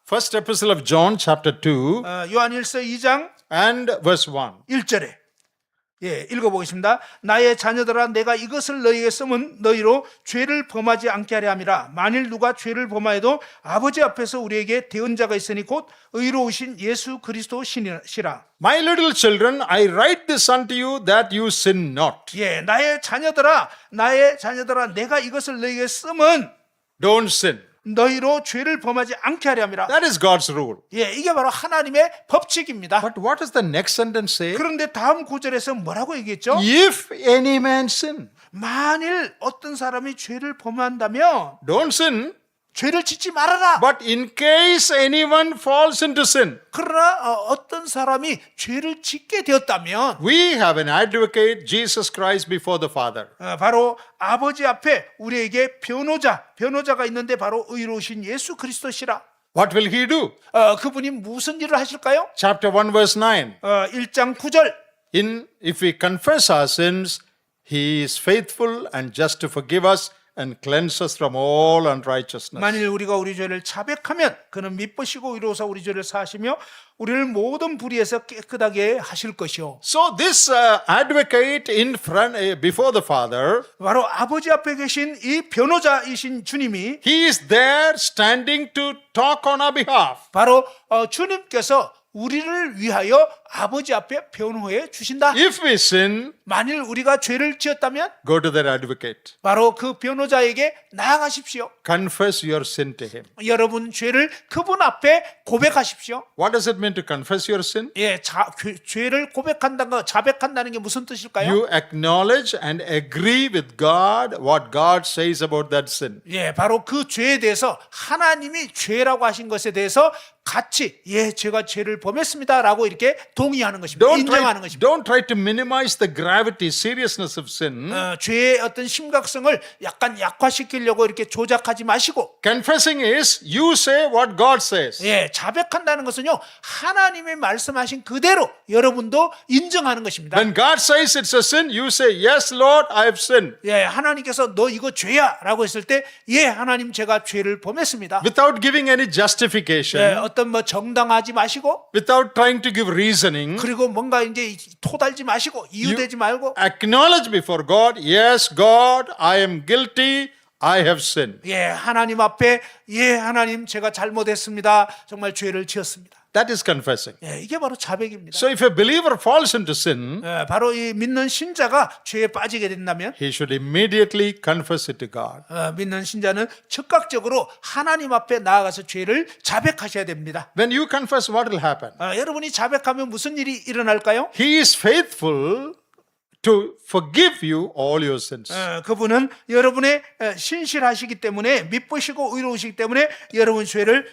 Speaker 1: First epistle of John chapter 2
Speaker 2: 요한 1서 2장
Speaker 1: and verse 1.
Speaker 2: 1절에 읽어보겠습니다. 나의 자녀들아 내가 이것을 너희에게 쓰면 너희로 죄를 범하지 않게 하려 함이라. 만일 누가 죄를 범하여도 아버지 앞에서 우리에게 대언자가 있으니 곧 의로우신 예수 그리스도시라.
Speaker 1: My little children, I write this unto you that you sin not.
Speaker 2: 나의 자녀들아 내가 이것을 너희에게 쓰면
Speaker 1: Don't sin.
Speaker 2: 너희로 죄를 범하지 않게 하려 함이라.
Speaker 1: That is God's rule.
Speaker 2: 이게 바로 하나님의 법칙입니다.
Speaker 1: But what does the next sentence say?
Speaker 2: 그런데 다음 구절에서 뭐라고 얘기했죠?
Speaker 1: If any man sin.
Speaker 2: 만일 어떤 사람이 죄를 범한다면
Speaker 1: Don't sin.
Speaker 2: 죄를 짓지 말아라.
Speaker 1: But in case anyone falls into sin,
Speaker 2: 그러나 어떤 사람이 죄를 짓게 되었다면
Speaker 1: we have an advocate, Jesus Christ, before the Father.
Speaker 2: 바로 아버지 앞에 우리에게 변호자가 있는데 바로 의로우신 예수 그리스도시라.
Speaker 1: What will he do?
Speaker 2: 그분이 무슨 일을 하실까요?
Speaker 1: Chapter 1 verse 9.
Speaker 2: 1장 9절
Speaker 1: If we confess our sins, he is faithful and just to forgive us and cleanse us from all unrighteousness.
Speaker 2: 만일 우리가 우리 죄를 자백하면 그는 미쁘시고 의로우사 우리 죄를 사하시며 우리를 모든 불의에서 깨끗하게 하실 것이요.
Speaker 1: So this advocate in front before the Father,
Speaker 2: 바로 아버지 앞에 계신 이 변호자이신 주님이
Speaker 1: he is there standing to talk on our behalf.
Speaker 2: 바로 주님께서 우리를 위하여 아버지 앞에 변호해 주신다.
Speaker 1: If we sin,
Speaker 2: 만일 우리가 죄를 지었다면
Speaker 1: go to that advocate.
Speaker 2: 바로 그 변호자에게 나아가십시오.
Speaker 1: Confess your sin to him.
Speaker 2: 여러분 죄를 그분 앞에 고백하십시오.
Speaker 1: What does it mean to confess your sin?
Speaker 2: 죄를 고백한다는 거, 자백한다는 게 무슨 뜻일까요?
Speaker 1: You acknowledge and agree with God what God says about that sin.
Speaker 2: 바로 그 죄에 대해서 하나님이 죄라고 하신 것에 대해서 같이 제가 죄를 범했습니다라고 이렇게 동의하는 것입니다. 인정하는 것입니다.
Speaker 1: Don't try to minimize the gravity, seriousness of sin.
Speaker 2: 죄의 어떤 심각성을 약간 약화시키려고 이렇게 조작하지 마시고.
Speaker 1: Confessing is you say what God says.
Speaker 2: 자백한다는 것은요 하나님이 말씀하신 그대로 여러분도 인정하는 것입니다.
Speaker 1: When God says it's a sin, you say yes, Lord, I have sinned.
Speaker 2: 하나님께서 너 이거 죄야라고 했을 때 하나님 제가 죄를 범했습니다.
Speaker 1: Without giving any justification.
Speaker 2: 어떤 정당하지 마시고.
Speaker 1: Without trying to give reasoning.
Speaker 2: 그리고 뭔가 이제 토달지 마시고 이유되지 말고.
Speaker 1: Acknowledge before God, yes, God, I am guilty. I have sinned.
Speaker 2: 하나님 앞에 하나님 제가 잘못했습니다. 정말 죄를 지었습니다.
Speaker 1: That is confessing.
Speaker 2: 이게 바로 자백입니다.
Speaker 1: So if a believer falls into sin,
Speaker 2: 바로 이 믿는 신자가 죄에 빠지게 된다면
Speaker 1: he should immediately confess it to God.
Speaker 2: 믿는 신자는 즉각적으로 하나님 앞에 나아가서 죄를 자백하셔야 됩니다.
Speaker 1: When you confess, what will happen?
Speaker 2: 여러분이 자백하면 무슨 일이 일어날까요?
Speaker 1: He is faithful to forgive you all your sins.
Speaker 2: 그분은 여러분의 신실하시기 때문에 미쁘시고 의로우시기 때문에 여러분 죄를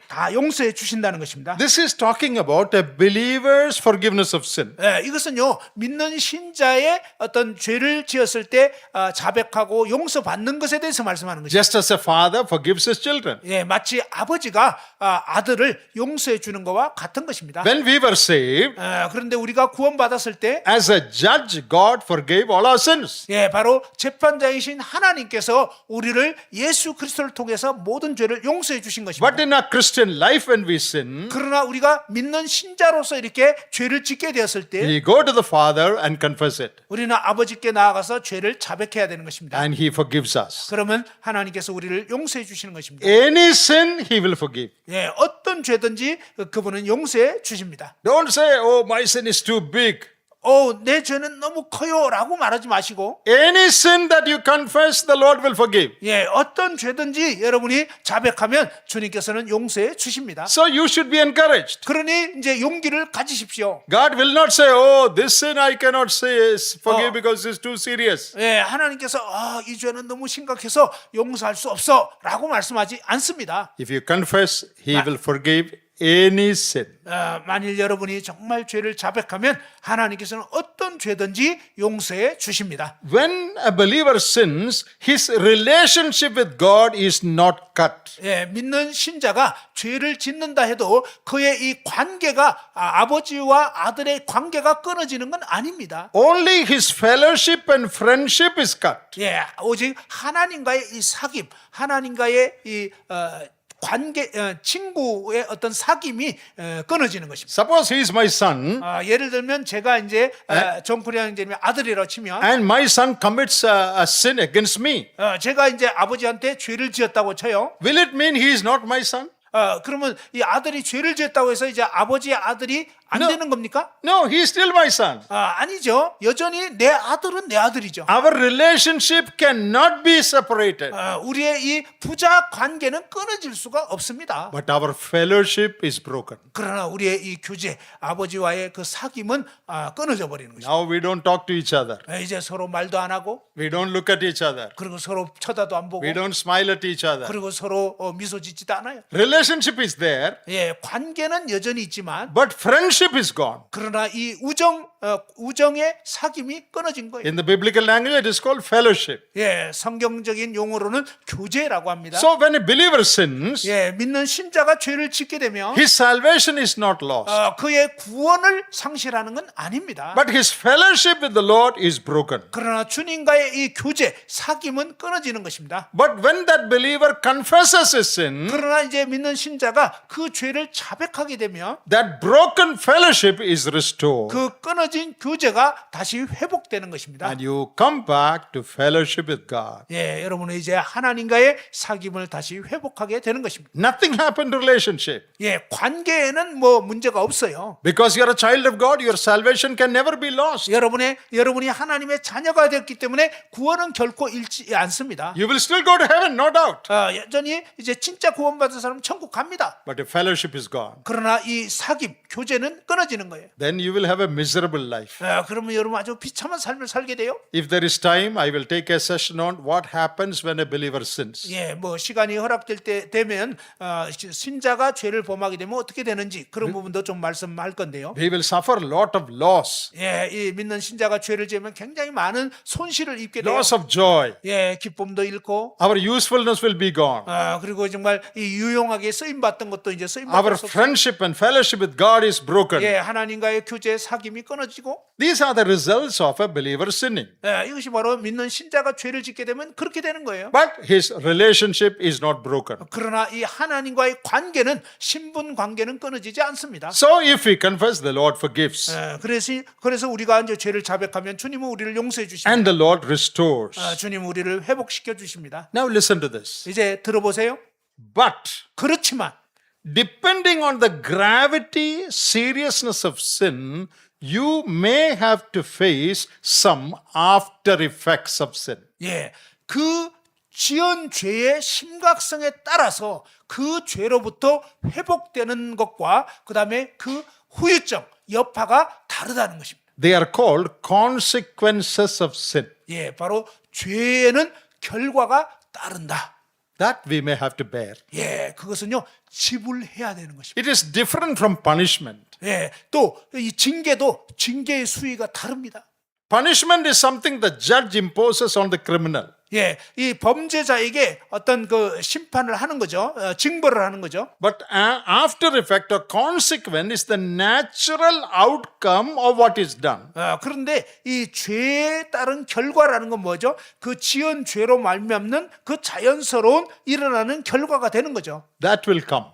Speaker 2: 다 용서해 주신다는 것입니다.
Speaker 1: This is talking about a believer's forgiveness of sin.
Speaker 2: 이것은요 믿는 신자의 어떤 죄를 지었을 때 자백하고 용서받는 것에 대해서 말씀하는 것입니다.
Speaker 1: Just as a father forgives his children.
Speaker 2: 마치 아버지가 아들을 용서해 주는 것과 같은 것입니다.
Speaker 1: When we were saved,
Speaker 2: 그런데 우리가 구원받았을 때
Speaker 1: as a judge, God forgave all our sins.
Speaker 2: 바로 재판장이신 하나님께서 우리를 예수 그리스도를 통해서 모든 죄를 용서해 주신 것입니다.
Speaker 1: But in our Christian life, when we sin,
Speaker 2: 그러나 우리가 믿는 신자로서 이렇게 죄를 짓게 되었을 때
Speaker 1: we go to the Father and confess it,
Speaker 2: 우리는 아버지께 나아가서 죄를 자백해야 되는 것입니다.
Speaker 1: and He forgives us.
Speaker 2: 그러면 하나님께서 우리를 용서해 주시는 것입니다.
Speaker 1: Any sin, He will forgive.
Speaker 2: 어떤 죄든지 그분은 용서해 주십니다.
Speaker 1: Don't say, "Oh, my sin is too big."
Speaker 2: 내 죄는 너무 커요 라고 말하지 마시고
Speaker 1: Any sin that you confess, the Lord will forgive.
Speaker 2: 어떤 죄든지 여러분이 자백하면 주님께서는 용서해 주십니다.
Speaker 1: So you should be encouraged.
Speaker 2: 그러니 이제 용기를 가지십시오.
Speaker 1: God will not say, "Oh, this sin I cannot say forgive because it's too serious."
Speaker 2: 하나님께서 이 죄는 너무 심각해서 용서할 수 없어 라고 말씀하지 않습니다.
Speaker 1: If you confess, He will forgive any sin.
Speaker 2: 만일 여러분이 정말 죄를 자백하면 하나님께서는 어떤 죄든지 용서해 주십니다.
Speaker 1: When a believer sins, his relationship with God is not cut.
Speaker 2: 믿는 신자가 죄를 짓는다 해도 그의 이 관계가 아버지와 아들의 관계가 끊어지는 건 아닙니다.
Speaker 1: Only his fellowship and friendship is cut.
Speaker 2: 오직 하나님과의 이 사귐, 하나님과의 이 관계, 친구의 어떤 사귐이 끊어지는 것입니다.
Speaker 1: Suppose he is my son
Speaker 2: 예를 들면 제가 이제 정쿠리 형제님의 아들이라고 치면
Speaker 1: and my son commits a sin against me.
Speaker 2: 제가 이제 아버지한테 죄를 지었다고 쳐요.
Speaker 1: Will it mean he is not my son?
Speaker 2: 그러면 이 아들이 죄를 지었다고 해서 이제 아버지의 아들이 안 되는 겁니까?
Speaker 1: No, he is still my son.
Speaker 2: 아니죠. 여전히 내 아들은 내 아들이죠.
Speaker 1: Our relationship cannot be separated.
Speaker 2: 우리의 이 부자 관계는 끊어질 수가 없습니다.
Speaker 1: But our fellowship is broken.
Speaker 2: 그러나 우리의 이 교제, 아버지와의 그 사귐은 끊어져 버리는 것입니다.
Speaker 1: Now we don't talk to each other.
Speaker 2: 이제 서로 말도 안 하고,
Speaker 1: We don't look at each other.
Speaker 2: 그리고 서로 쳐다도 안 보고,
Speaker 1: We don't smile at each other.
Speaker 2: 그리고 서로 미소 짓지도 않아요.
Speaker 1: Relationship is there,
Speaker 2: 관계는 여전히 있지만,
Speaker 1: but friendship is gone.
Speaker 2: 그러나 이 우정의 사귐이 끊어진 거예요.
Speaker 1: In the biblical language, it is called fellowship.
Speaker 2: 성경적인 용어로는 교제라고 합니다.
Speaker 1: So when a believer sins,
Speaker 2: 믿는 신자가 죄를 짓게 되면
Speaker 1: his salvation is not lost,
Speaker 2: 그의 구원을 상실하는 건 아닙니다.
Speaker 1: but his fellowship with the Lord is broken.
Speaker 2: 그러나 주님과의 이 교제, 사귐은 끊어지는 것입니다.
Speaker 1: But when that believer confesses his sin,
Speaker 2: 그러나 이제 믿는 신자가 그 죄를 자백하게 되면
Speaker 1: that broken fellowship is restored.
Speaker 2: 그 끊어진 교제가 다시 회복되는 것입니다.
Speaker 1: And you come back to fellowship with God.
Speaker 2: 여러분은 이제 하나님과의 사귐을 다시 회복하게 되는 것입니다.
Speaker 1: Nothing happened to relationship.
Speaker 2: 관계에는 뭐 문제가 없어요.
Speaker 1: Because you are a child of God, your salvation can never be lost.
Speaker 2: 여러분이 하나님의 자녀가 되었기 때문에 구원은 결코 잃지 않습니다.
Speaker 1: You will still go to heaven, no doubt.
Speaker 2: 여전히 이제 진짜 구원받은 사람은 천국 갑니다.
Speaker 1: But the fellowship is gone.
Speaker 2: 그러나 이 사귐, 교제는 끊어지는 거예요.
Speaker 1: Then you will have a miserable life.
Speaker 2: 그러면 여러분 아주 비참한 삶을 살게 돼요.
Speaker 1: If there is time, I will take a session on what happens when a believer sins.
Speaker 2: 뭐 시간이 허락될 때 되면 신자가 죄를 범하게 되면 어떻게 되는지 그런 부분도 좀 말씀할 건데요.
Speaker 1: We will suffer a lot of loss,
Speaker 2: 이 믿는 신자가 죄를 지으면 굉장히 많은 손실을 입게 돼요.
Speaker 1: loss of joy.
Speaker 2: 기쁨도 잃고,
Speaker 1: Our usefulness will be gone.
Speaker 2: 그리고 정말 이 유용하게 쓰임 받던 것도 이제 쓰임
Speaker 1: Our
Speaker 2: 받을 수 없어요.
Speaker 1: friendship and fellowship with God is broken.
Speaker 2: 하나님과의 교제, 사귐이 끊어지고,
Speaker 1: These are the results of a believer sinning.
Speaker 2: 이것이 바로 믿는 신자가 죄를 짓게 되면 그렇게 되는 거예요.
Speaker 1: But his relationship is not broken.
Speaker 2: 그러나 이 하나님과의 관계는 신분 관계는 끊어지지 않습니다.
Speaker 1: So if we confess, the Lord forgives.
Speaker 2: 그래서 우리가 이제 죄를 자백하면 주님은 우리를 용서해 주십니다.
Speaker 1: And the Lord restores.
Speaker 2: 주님 우리를 회복시켜 주십니다.
Speaker 1: Now listen to this.
Speaker 2: 이제 들어보세요.
Speaker 1: But
Speaker 2: 그렇지만
Speaker 1: depending on the gravity, seriousness of sin, you may have to face some after effects of sin.
Speaker 2: 그 지은 죄의 심각성에 따라서 그 죄로부터 회복되는 것과 그 다음에 그 후유증, 여파가 다르다는 것입니다.
Speaker 1: They are called consequences of sin.
Speaker 2: 예, 바로 죄에는 결과가 따른다.
Speaker 1: That we may have to bear.
Speaker 2: 예, 그것은요 지불해야 되는 것입니다.
Speaker 1: It is different from punishment.
Speaker 2: 예, 또 이 징계도 징계의 수위가 다릅니다.
Speaker 1: Punishment is something the judge imposes on the criminal.
Speaker 2: 예, 이 범죄자에게 어떤 그 심판을 하는 거죠. 징벌을 하는 거죠.
Speaker 1: But after effect or consequence is the natural outcome of what is done.
Speaker 2: 그런데 이 죄에 따른 결과라는 건 뭐죠? 그 지은 죄로 말미암는 그 자연스러운 일어나는 결과가 되는 거죠.
Speaker 1: That will come.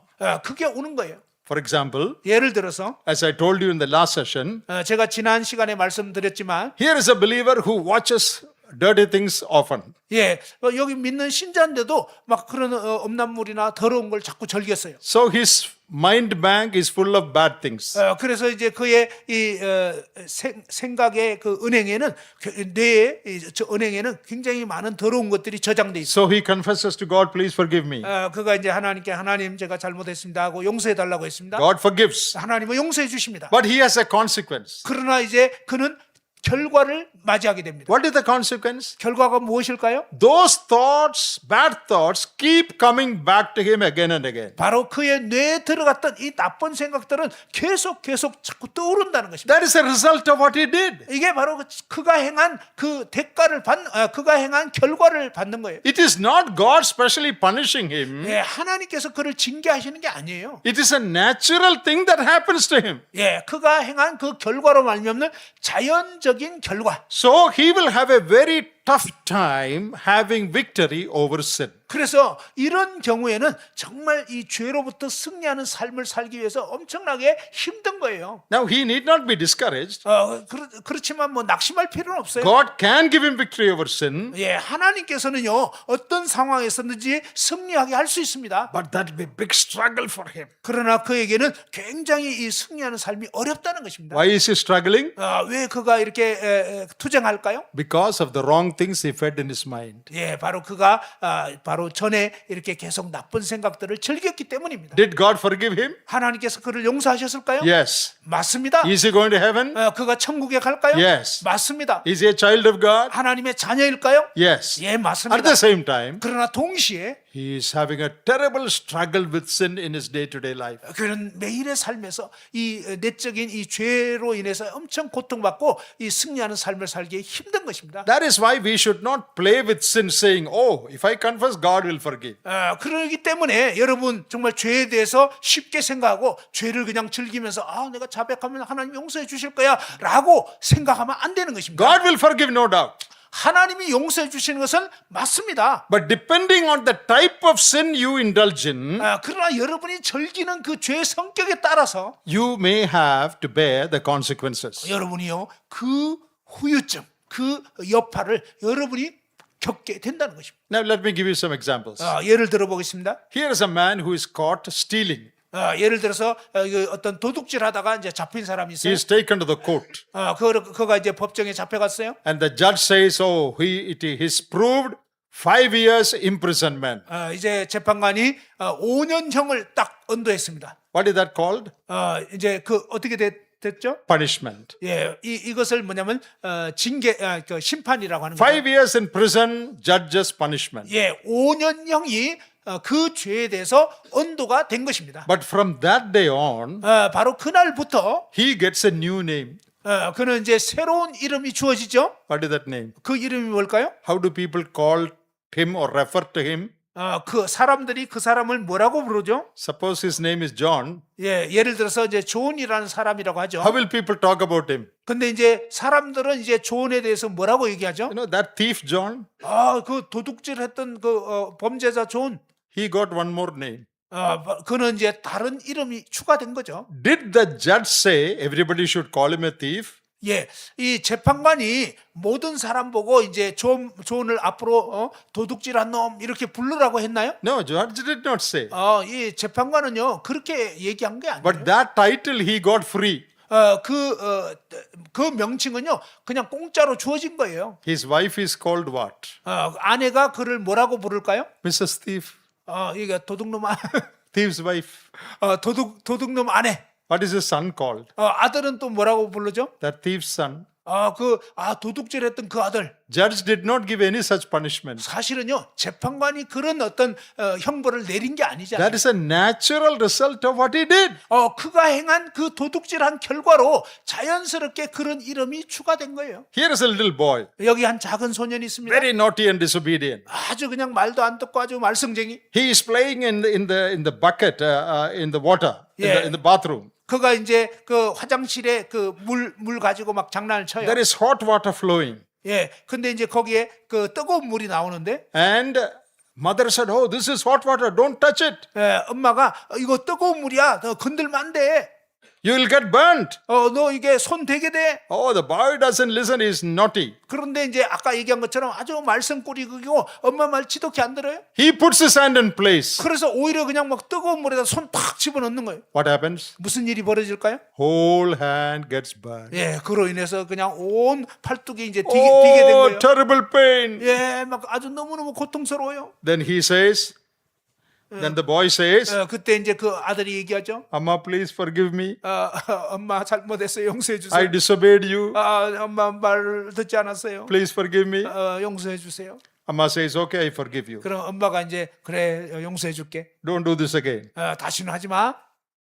Speaker 2: 그게 오는 거예요.
Speaker 1: For example,
Speaker 2: 예를 들어서
Speaker 1: as I told you in the last session,
Speaker 2: 제가 지난 시간에 말씀드렸지만
Speaker 1: here is a believer who watches dirty things often.
Speaker 2: 예, 여기 믿는 신자인데도 막 그런 음란물이나 더러운 걸 자꾸 즐겼어요.
Speaker 1: So his mind bank is full of bad things.
Speaker 2: 그래서 이제 그의 이 생각의 그 은행에는 뇌의 저 은행에는 굉장히 많은 더러운 것들이 저장돼 있어요.
Speaker 1: So he confesses to God, please forgive me.
Speaker 2: 그가 이제 하나님께 하나님 제가 잘못했습니다 하고 용서해 달라고 했습니다.
Speaker 1: God forgives.
Speaker 2: 하나님은 용서해 주십니다.
Speaker 1: But he has a consequence.
Speaker 2: 그러나 이제 그는 결과를 맞이하게 됩니다.
Speaker 1: What is the consequence?
Speaker 2: 결과가 무엇일까요?
Speaker 1: Those thoughts, bad thoughts, keep coming back to him again and again.
Speaker 2: 바로 그의 뇌에 들어갔던 이 나쁜 생각들은 계속 자꾸 떠오른다는 것입니다.
Speaker 1: That is a result of what he did.
Speaker 2: 이게 바로 그가 행한 그 대가를 그가 행한 결과를 받는 거예요.
Speaker 1: It is not God specially punishing him.
Speaker 2: 예, 하나님께서 그를 징계하시는 게 아니에요.
Speaker 1: It is a natural thing that happens to him.
Speaker 2: 예, 그가 행한 그 결과로 말미암는 자연적인 결과.
Speaker 1: So he will have a very tough time having victory over sin.
Speaker 2: 그래서 이런 경우에는 정말 이 죄로부터 승리하는 삶을 살기 위해서 엄청나게 힘든 거예요.
Speaker 1: Now he need not be discouraged.
Speaker 2: 그렇지만 뭐 낙심할 필요는 없어요.
Speaker 1: God can give him victory over sin,
Speaker 2: 예, 하나님께서는요 어떤 상황에서든지 승리하게 할 수 있습니다.
Speaker 1: but that will be a big struggle for him.
Speaker 2: 그러나 그에게는 굉장히 이 승리하는 삶이 어렵다는 것입니다.
Speaker 1: Why is he struggling?
Speaker 2: 왜 그가 이렇게 투쟁할까요?
Speaker 1: Because of the wrong things he fed in his mind.
Speaker 2: 예, 바로 그가 바로 전에 이렇게 계속 나쁜 생각들을 즐겼기 때문입니다.
Speaker 1: Did God forgive him?
Speaker 2: 하나님께서 그를 용서하셨을까요?
Speaker 1: Yes.
Speaker 2: 맞습니다.
Speaker 1: Is he going to heaven?
Speaker 2: 그가 천국에 갈까요?
Speaker 1: Yes.
Speaker 2: 맞습니다.
Speaker 1: Is he a child of God?
Speaker 2: 하나님의 자녀일까요?
Speaker 1: Yes.
Speaker 2: 예,
Speaker 1: At
Speaker 2: 맞습니다.
Speaker 1: the same time,
Speaker 2: 그러나 동시에
Speaker 1: he is having a terrible struggle with sin in his day-to-day life.
Speaker 2: 그는 매일의 삶에서 이 내적인 이 죄로 인해서 엄청 고통받고 이 승리하는 삶을 살기에 힘든 것입니다.
Speaker 1: That is why we should not play with sin saying, oh, if I confess, God will forgive.
Speaker 2: 그러기 때문에 여러분 정말 죄에 대해서 쉽게 생각하고 죄를 그냥 즐기면서 내가 자백하면 하나님 용서해 주실 거야 라고 생각하면 안 되는 것입니다.
Speaker 1: God will forgive, no doubt.
Speaker 2: 하나님이 용서해 주시는 것은 맞습니다.
Speaker 1: But depending on the type of sin you indulge in,
Speaker 2: 그러나 여러분이 즐기는 그 죄의 성격에 따라서
Speaker 1: you may have to bear the consequences.
Speaker 2: 여러분이요 그 후유증, 그 여파를 여러분이 겪게 된다는 것입니다.
Speaker 1: Now let me give you some examples.
Speaker 2: 예를 들어보겠습니다.
Speaker 1: Here is a man who is caught stealing.
Speaker 2: 예를 들어서 어떤 도둑질하다가 이제 잡힌 사람이
Speaker 1: He
Speaker 2: 있어요.
Speaker 1: is taken to the court.
Speaker 2: 그가 이제 법정에 잡혀갔어요.
Speaker 1: And the judge says, oh, he is proved 5 years imprisonment.
Speaker 2: 이제 재판관이 5년형을 딱 언도했습니다.
Speaker 1: What is that called?
Speaker 2: 이제 그 어떻게 됐죠?
Speaker 1: Punishment.
Speaker 2: 예, 이것을 뭐냐면 징계, 그 심판이라고 하는 거죠.
Speaker 1: 5 years in prison, judge's punishment.
Speaker 2: 예, 5년형이 그 죄에 대해서 언도가 된 것입니다.
Speaker 1: But from that day on,
Speaker 2: 바로 그날부터
Speaker 1: he gets a new name.
Speaker 2: 그는 이제 새로운 이름이 주어지죠.
Speaker 1: What is that name?
Speaker 2: 그 이름이 뭘까요?
Speaker 1: How do people call him or refer to him?
Speaker 2: 그 사람들이 그 사람을 뭐라고 부르죠?
Speaker 1: Suppose his name is John.
Speaker 2: 예, 예를 들어서 이제 존이라는 사람이라고 하죠.
Speaker 1: How will people talk about him?
Speaker 2: 근데 이제 사람들은 이제 존에 대해서 뭐라고 얘기하죠?
Speaker 1: You know, that thief John,
Speaker 2: 그 도둑질했던 그 범죄자 존.
Speaker 1: he got one more name.
Speaker 2: 그는 이제 다른 이름이 추가된 거죠.
Speaker 1: Did the judge say everybody should call him a thief?
Speaker 2: 예, 이 재판관이 모든 사람 보고 이제 존을 앞으로 도둑질한 놈 이렇게 부르라고 했나요?
Speaker 1: No, judge did not say.
Speaker 2: 이 재판관은요 그렇게 얘기한 게 아니에요.
Speaker 1: But that title he got free.
Speaker 2: 그 명칭은요 그냥 공짜로 주어진 거예요.
Speaker 1: His wife is called what?
Speaker 2: 아내가 그를 뭐라고 부를까요?
Speaker 1: Mrs. Thief.
Speaker 2: 이게 도둑놈
Speaker 1: Thief's wife.
Speaker 2: 도둑놈 아내.
Speaker 1: What is his son called?
Speaker 2: 아들은 또 뭐라고 부르죠?
Speaker 1: That thief's son.
Speaker 2: 도둑질했던 그 아들.
Speaker 1: Judge did not give any such punishment.
Speaker 2: 사실은요, 재판관이 그런 어떤 형벌을 내린 게 아니잖아요.
Speaker 1: That is a natural result of what he did.
Speaker 2: 그가 행한 그 도둑질한 결과로 자연스럽게 그런 이름이 추가된 거예요.
Speaker 1: Here is a little boy,
Speaker 2: 여기 한 작은 소년이 있습니다.
Speaker 1: very naughty and disobedient.
Speaker 2: 아주 그냥 말도 안 듣고 아주 말썽쟁이.
Speaker 1: He is playing in the bucket, in the water,
Speaker 2: Yeah.
Speaker 1: in the bathroom.
Speaker 2: 그가 이제 그 화장실에 그 물 가지고 막 장난을 쳐요.
Speaker 1: There is hot water flowing.
Speaker 2: 예. 근데 이제 거기에 그 뜨거운 물이 나오는데,
Speaker 1: And mother said, "Oh, this is hot water. Don't touch it.
Speaker 2: 엄마가 이거 뜨거운 물이야. 너 건들면 안 돼.
Speaker 1: You will get burnt."
Speaker 2: 너 이게 손 대게 돼.
Speaker 1: Oh, the boy doesn't listen. He's naughty.
Speaker 2: 그런데 이제 아까 얘기한 것처럼 아주 말썽꾸리 그기고 엄마 말 지독히 안 들어요.
Speaker 1: He puts his hand in place.
Speaker 2: 그래서 오히려 그냥 막 뜨거운 물에다 손 팍 집어넣는 거예요.
Speaker 1: What happens?
Speaker 2: 무슨 일이 벌어질까요?
Speaker 1: Whole hand gets burned.
Speaker 2: 예, 그로 인해서 그냥 온 팔뚝이 이제 디게 된
Speaker 1: Oh,
Speaker 2: 거예요.
Speaker 1: terrible pain.
Speaker 2: 예, 막 아주 너무너무 고통스러워요.
Speaker 1: Then he says, then the boy says,
Speaker 2: 그때 이제 그 아들이 얘기하죠.
Speaker 1: "Amma, please forgive me.
Speaker 2: 엄마 잘못했어요. 용서해 주세요.
Speaker 1: I disobeyed you.
Speaker 2: 엄마 말을 듣지 않았어요.
Speaker 1: Please forgive me."
Speaker 2: 용서해 주세요.
Speaker 1: Amma says, "Okay, I forgive you.
Speaker 2: 그럼 엄마가 이제 그래 용서해 줄게.
Speaker 1: Don't do this again."
Speaker 2: 다시는 하지 마.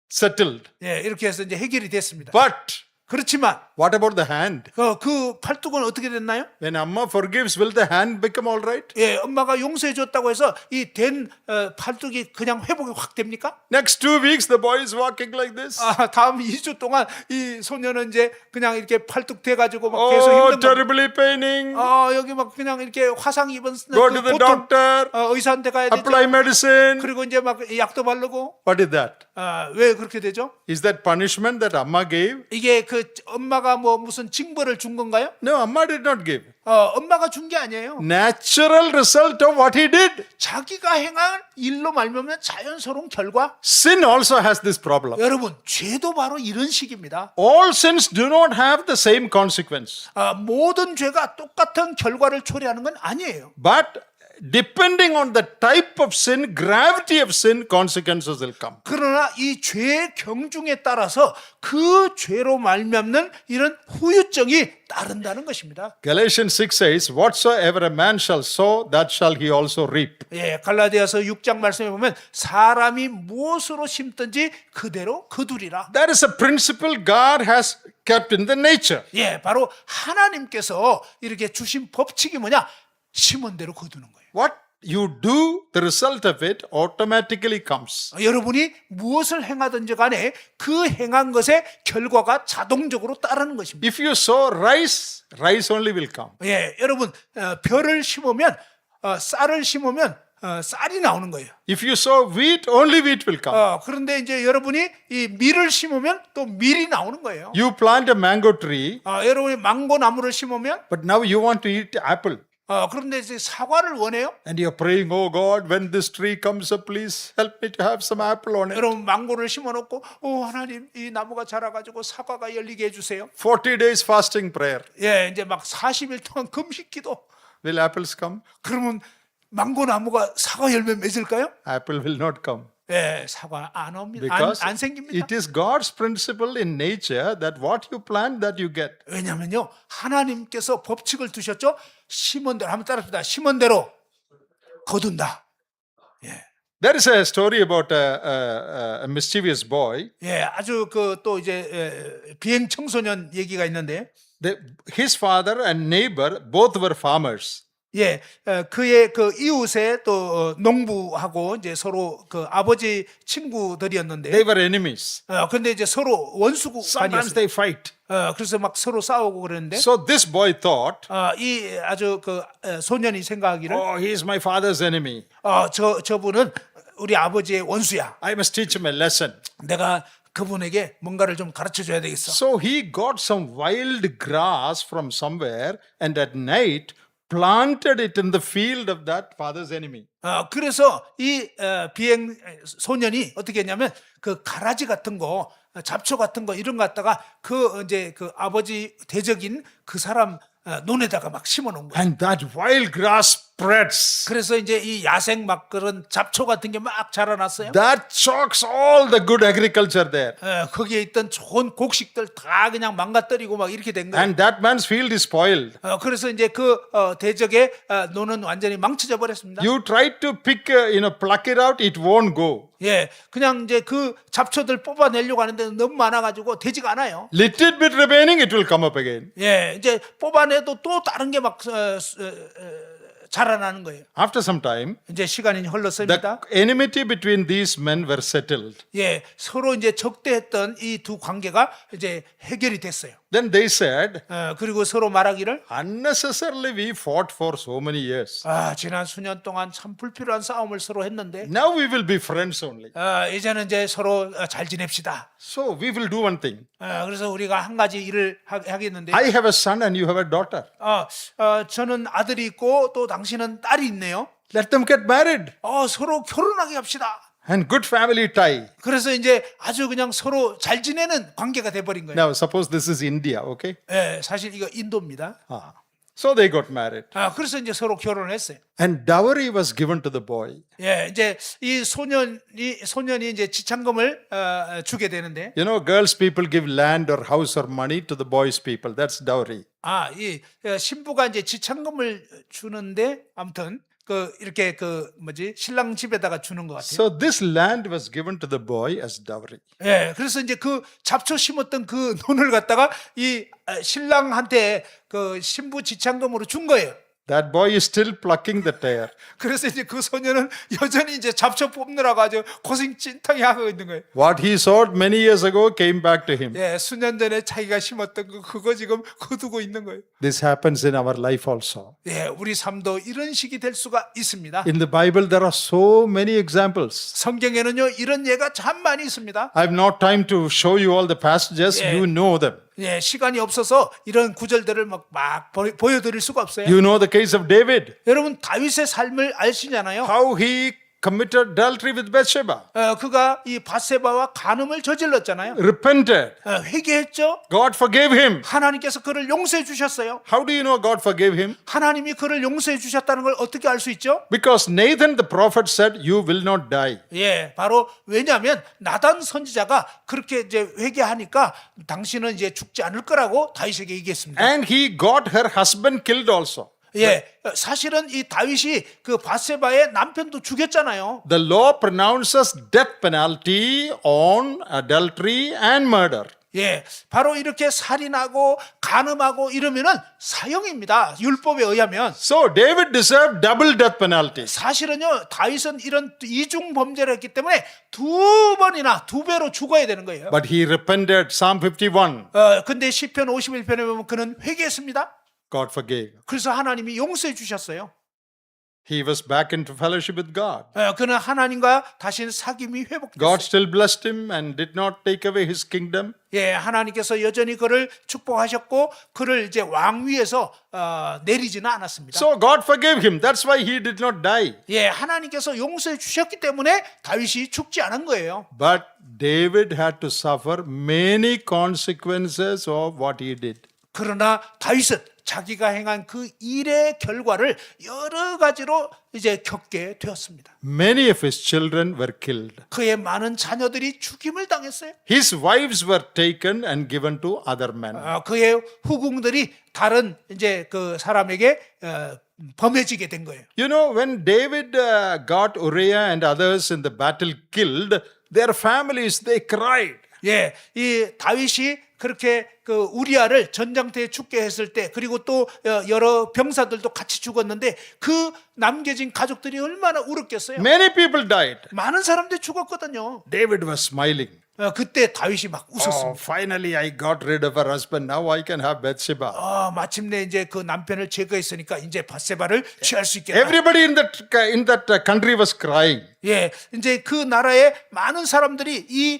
Speaker 1: Settled.
Speaker 2: 예, 이렇게 해서 이제 해결이 됐습니다.
Speaker 1: But
Speaker 2: 그렇지만
Speaker 1: what about the hand?
Speaker 2: 그 팔뚝은 어떻게 됐나요?
Speaker 1: When Amma forgives, will the hand become all right?
Speaker 2: 예, 엄마가 용서해 줬다고 해서 이 된 팔뚝이 그냥 회복이 확 됩니까?
Speaker 1: Next 2 weeks, the boy is walking like this.
Speaker 2: 다음 2주 동안 이 소녀는 이제 그냥 이렇게 팔뚝 돼 가지고 막 계속
Speaker 1: Oh,
Speaker 2: 힘든 거.
Speaker 1: terribly paining.
Speaker 2: 여기 막 그냥 이렇게 화상 입은
Speaker 1: Go to the doctor.
Speaker 2: 의사한테 가야 되죠.
Speaker 1: Apply medicine.
Speaker 2: 그리고 이제 막 약도 바르고.
Speaker 1: What is that?
Speaker 2: 왜 그렇게 되죠?
Speaker 1: Is that punishment that Amma gave?
Speaker 2: 이게 그 엄마가 뭐 무슨 징벌을 준 건가요?
Speaker 1: No, Amma did not give.
Speaker 2: 엄마가 준 게 아니에요.
Speaker 1: Natural result of what he did.
Speaker 2: 자기가 행한 일로 말미암는 자연스러운 결과.
Speaker 1: Sin also has this problem.
Speaker 2: 여러분, 죄도 바로 이런 식입니다.
Speaker 1: All sins do not have the same consequence.
Speaker 2: 모든 죄가 똑같은 결과를 초래하는 건 아니에요.
Speaker 1: But depending on the type of sin, gravity of sin, consequences will come.
Speaker 2: 그러나 이 죄의 경중에 따라서 그 죄로 말미암는 이런 후유증이 따른다는 것입니다.
Speaker 1: Galatians 6 says, "Whatsoever a man shall sow, that shall he also reap."
Speaker 2: 예, 갈라디아서 6장 말씀에 보면 사람이 무엇으로 심든지 그대로 거두리라.
Speaker 1: That is a principle God has kept in the nature.
Speaker 2: 예, 바로 하나님께서 이렇게 주신 법칙이 뭐냐? 심은 대로 거두는 거예요.
Speaker 1: What you do, the result of it automatically comes.
Speaker 2: 여러분이 무엇을 행하든지 간에 그 행한 것의 결과가 자동적으로 따르는 것입니다.
Speaker 1: If you sow rice, rice only will come.
Speaker 2: 예, 여러분 벼를 심으면 쌀을 심으면 쌀이 나오는 거예요.
Speaker 1: If you sow wheat, only wheat will come.
Speaker 2: 그런데 이제 여러분이 이 밀을 심으면 또 밀이 나오는 거예요.
Speaker 1: You plant a mango tree,
Speaker 2: 여러분이 망고 나무를 심으면
Speaker 1: but now you want to eat apple.
Speaker 2: 그런데 이제 사과를 원해요.
Speaker 1: And you're praying, "Oh God, when this tree comes up, please help me to have some apple on it."
Speaker 2: 여러분 망고를 심어놓고 하나님 이 나무가 자라가지고 사과가 열리게 해주세요.
Speaker 1: 40 days fasting prayer.
Speaker 2: 예, 이제 막 40일 동안 금식기도.
Speaker 1: Will apples come?
Speaker 2: 그러면 망고 나무가 사과 열매 맺을까요?
Speaker 1: Apple will not come.
Speaker 2: 예, 사과 안 옵니다.
Speaker 1: Because
Speaker 2: 안 생깁니다.
Speaker 1: it is God's principle in nature that what you plant, that you get.
Speaker 2: 왜냐면요, 하나님께서 법칙을 두셨죠. 심은 대로 한번 따라합시다. 심은 대로 거둔다.
Speaker 1: There is a story about a mischievous boy.
Speaker 2: 예, 아주 그 또 이제 비행 청소년 얘기가 있는데,
Speaker 1: His father and neighbor both were farmers.
Speaker 2: 예, 그의 그 이웃의 또 농부하고 이제 서로 그 아버지 친구들이었는데,
Speaker 1: They were enemies.
Speaker 2: 근데 이제 서로
Speaker 1: Sometimes
Speaker 2: 원수관이었어요.
Speaker 1: they fight.
Speaker 2: 그래서 막 서로 싸우고 그랬는데,
Speaker 1: So this boy thought,
Speaker 2: 이 아주 그 소년이 생각하기를,
Speaker 1: "Oh, he is my father's enemy.
Speaker 2: 저분은 우리 아버지의 원수야.
Speaker 1: I must teach him a lesson."
Speaker 2: 내가 그분에게 뭔가를 좀 가르쳐 줘야 되겠어.
Speaker 1: So he got some wild grass from somewhere and at night planted it in the field of that father's enemy.
Speaker 2: 그래서 이 비행 소년이 어떻게 했냐면 그 가라지 같은 거, 잡초 같은 거 이런 거 갖다가 그 이제 그 아버지 대적인 그 사람 논에다가 막 심어 놓은 거예요.
Speaker 1: And that wild grass spreads.
Speaker 2: 그래서 이제 이 야생 막 그런 잡초 같은 게 막 자라났어요.
Speaker 1: That chokes all the good agriculture there.
Speaker 2: 거기에 있던 좋은 곡식들 다 그냥 망가뜨리고 막 이렇게 된 거예요.
Speaker 1: And that man's field is spoiled.
Speaker 2: 그래서 이제 그 대적의 노는 완전히 망쳐져 버렸습니다.
Speaker 1: You try to pick, pluck it out, it won't go.
Speaker 2: 예, 그냥 이제 그 잡초들 뽑아내려고 하는데 너무 많아가지고 되지가 않아요.
Speaker 1: Little bit remaining, it will come up again.
Speaker 2: 예, 이제 뽑아내도 또 다른 게 막 자라나는 거예요.
Speaker 1: After some time,
Speaker 2: 이제 시간이 흘렀습니다.
Speaker 1: the enmity between these men were settled.
Speaker 2: 예, 서로 이제 적대했던 이 두 관계가 이제 해결이 됐어요.
Speaker 1: Then they said,
Speaker 2: 그리고 서로 말하기를
Speaker 1: unnecessarily we fought for so many years.
Speaker 2: 지난 수년 동안 참 불필요한 싸움을 서로 했는데
Speaker 1: Now we will be friends only.
Speaker 2: 이제는 이제 서로 잘 지냅시다.
Speaker 1: So we will do one thing.
Speaker 2: 그래서 우리가 한 가지 일을 하겠는데
Speaker 1: I have a son and you have a daughter.
Speaker 2: 저는 아들이 있고 또 당신은 딸이 있네요.
Speaker 1: Let them get married.
Speaker 2: 서로 결혼하게 합시다.
Speaker 1: And good family tie.
Speaker 2: 그래서 이제 아주 그냥 서로 잘 지내는 관계가 돼버린 거예요.
Speaker 1: Now suppose this is India, okay?
Speaker 2: 예, 사실 이거 인도입니다.
Speaker 1: So they got married.
Speaker 2: 그래서 이제 서로 결혼을 했어요.
Speaker 1: And dowry was given to the boy.
Speaker 2: 예, 이제 이 소년이 이제 지참금을 주게 되는데,
Speaker 1: You know, girls people give land or house or money to the boys people. That's dowry.
Speaker 2: 이 신부가 이제 지참금을 주는데 아무튼 이렇게 신랑 집에다가 주는 것 같아요.
Speaker 1: So this land was given to the boy as dowry.
Speaker 2: 예, 그래서 이제 그 잡초 심었던 그 논을 갖다가 이 신랑한테 그 신부 지참금으로 준 거예요.
Speaker 1: That boy is still plucking the tear.
Speaker 2: 그래서 이제 그 소녀는 여전히 이제 잡초 뽑느라고 아주 고생 찐탕이 하고 있는 거예요.
Speaker 1: What he sowed many years ago came back to him.
Speaker 2: 예, 수년 전에 자기가 심었던 그거 지금 거두고 있는 거예요.
Speaker 1: This happens in our life also.
Speaker 2: 예, 우리 삶도 이런 식이 될 수가 있습니다.
Speaker 1: In the Bible, there are so many examples.
Speaker 2: 성경에는요 이런 예가 참 많이 있습니다.
Speaker 1: I have not time to show you all the passages.
Speaker 2: Yeah.
Speaker 1: You know them.
Speaker 2: 예, 시간이 없어서 이런 구절들을 막 보여드릴 수가 없어요.
Speaker 1: You know the case of David.
Speaker 2: 여러분 다윗의 삶을 아시잖아요.
Speaker 1: How he committed adultery with Bathsheba.
Speaker 2: 그가 이 바세바와 간음을 저질렀잖아요.
Speaker 1: Repented.
Speaker 2: 회개했죠.
Speaker 1: God forgave him.
Speaker 2: 하나님께서 그를 용서해 주셨어요.
Speaker 1: How do you know God forgave him?
Speaker 2: 하나님이 그를 용서해 주셨다는 걸 어떻게 알 수 있죠?
Speaker 1: Because Nathan the prophet said, you will not die.
Speaker 2: 예, 바로 왜냐하면 나단 선지자가 그렇게 이제 회개하니까 당신은 이제 죽지 않을 거라고 다윗에게 얘기했습니다.
Speaker 1: And he got her husband killed also.
Speaker 2: 예, 사실은 이 다윗이 그 바세바의 남편도 죽였잖아요.
Speaker 1: The law pronounces death penalty on adultery and murder.
Speaker 2: 예, 바로 이렇게 살인하고 간음하고 이러면은 사형입니다. 율법에 의하면.
Speaker 1: So David deserved double death penalty.
Speaker 2: 사실은요, 다윗은 이런 이중 범죄를 했기 때문에 두 번이나 두 배로 죽어야 되는 거예요.
Speaker 1: But he repented. Psalm 51.
Speaker 2: 근데 시편 51편에 보면 그는 회개했습니다.
Speaker 1: God forgave.
Speaker 2: 그래서 하나님이 용서해 주셨어요.
Speaker 1: He was back into fellowship with God.
Speaker 2: 그는 하나님과 다시 사귐이
Speaker 1: God
Speaker 2: 회복됐어요.
Speaker 1: still blessed him and did not take away his kingdom.
Speaker 2: 예, 하나님께서 여전히 그를 축복하셨고 그를 이제 왕위에서 내리지는 않았습니다.
Speaker 1: So God forgave him. That's why he did not die.
Speaker 2: 예, 하나님께서 용서해 주셨기 때문에 다윗이 죽지 않은 거예요.
Speaker 1: But David had to suffer many consequences of what he did.
Speaker 2: 그러나 다윗은 자기가 행한 그 일의 결과를 여러 가지로 이제 겪게 되었습니다.
Speaker 1: Many of his children were killed.
Speaker 2: 그의 많은 자녀들이 죽임을 당했어요.
Speaker 1: His wives were taken and given to other men.
Speaker 2: 그의 후궁들이 다른 이제 그 사람에게 범해지게 된 거예요.
Speaker 1: You know, when David got Uriah and others in the battle killed, their families, they cried.
Speaker 2: 예, 이 다윗이 그렇게 그 우리아를 전장터에 죽게 했을 때 그리고 또 여러 병사들도 같이 죽었는데 그 남겨진 가족들이 얼마나 울었겠어요.
Speaker 1: Many people died.
Speaker 2: 많은 사람들이 죽었거든요.
Speaker 1: David was smiling.
Speaker 2: 그때 다윗이 막 웃었습니다.
Speaker 1: Oh, finally I got rid of her husband. Now I can have Bathsheba.
Speaker 2: 마침내 이제 그 남편을 제거했으니까 이제 바세바를 취할 수 있겠다.
Speaker 1: Everybody in that country was crying.
Speaker 2: 예, 이제 그 나라의 많은 사람들이 이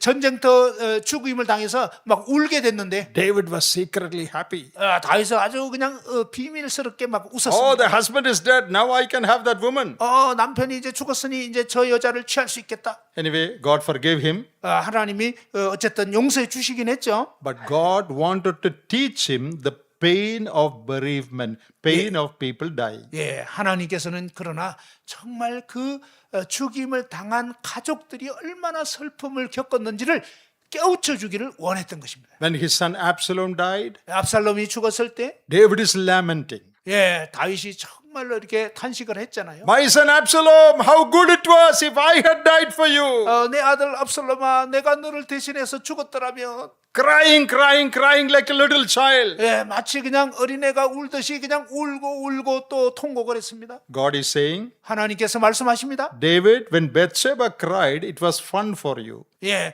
Speaker 2: 전쟁터 죽임을 당해서 막 울게 됐는데
Speaker 1: David was secretly happy.
Speaker 2: 다윗은 아주 그냥 비밀스럽게 막
Speaker 1: Oh,
Speaker 2: 웃었습니다.
Speaker 1: the husband is dead. Now I can have that woman.
Speaker 2: 남편이 이제 죽었으니 이제 저 여자를 취할 수 있겠다.
Speaker 1: Anyway, God forgave him.
Speaker 2: 하나님이 어쨌든 용서해 주시긴 했죠.
Speaker 1: But God wanted to teach him the pain of bereavement, pain of people dying.
Speaker 2: 예, 하나님께서는 그러나 정말 그 죽임을 당한 가족들이 얼마나 슬픔을 겪었는지를 깨우쳐 주기를 원했던 것입니다.
Speaker 1: When his son Absalom died,
Speaker 2: 압살롬이 죽었을 때
Speaker 1: David is lamenting.
Speaker 2: 예, 다윗이 정말로 이렇게 탄식을 했잖아요.
Speaker 1: My son Absalom, how good it was if I had died for you.
Speaker 2: 내 아들 압살롬아, 내가 너를 대신해서 죽었더라면.
Speaker 1: Crying, crying, crying like a little child.
Speaker 2: 예, 마치 그냥 어린애가 울듯이 그냥 울고 또 통곡을 했습니다.
Speaker 1: God is saying,
Speaker 2: 하나님께서 말씀하십니다.
Speaker 1: David, when Bathsheba cried, it was fun for you.
Speaker 2: 예,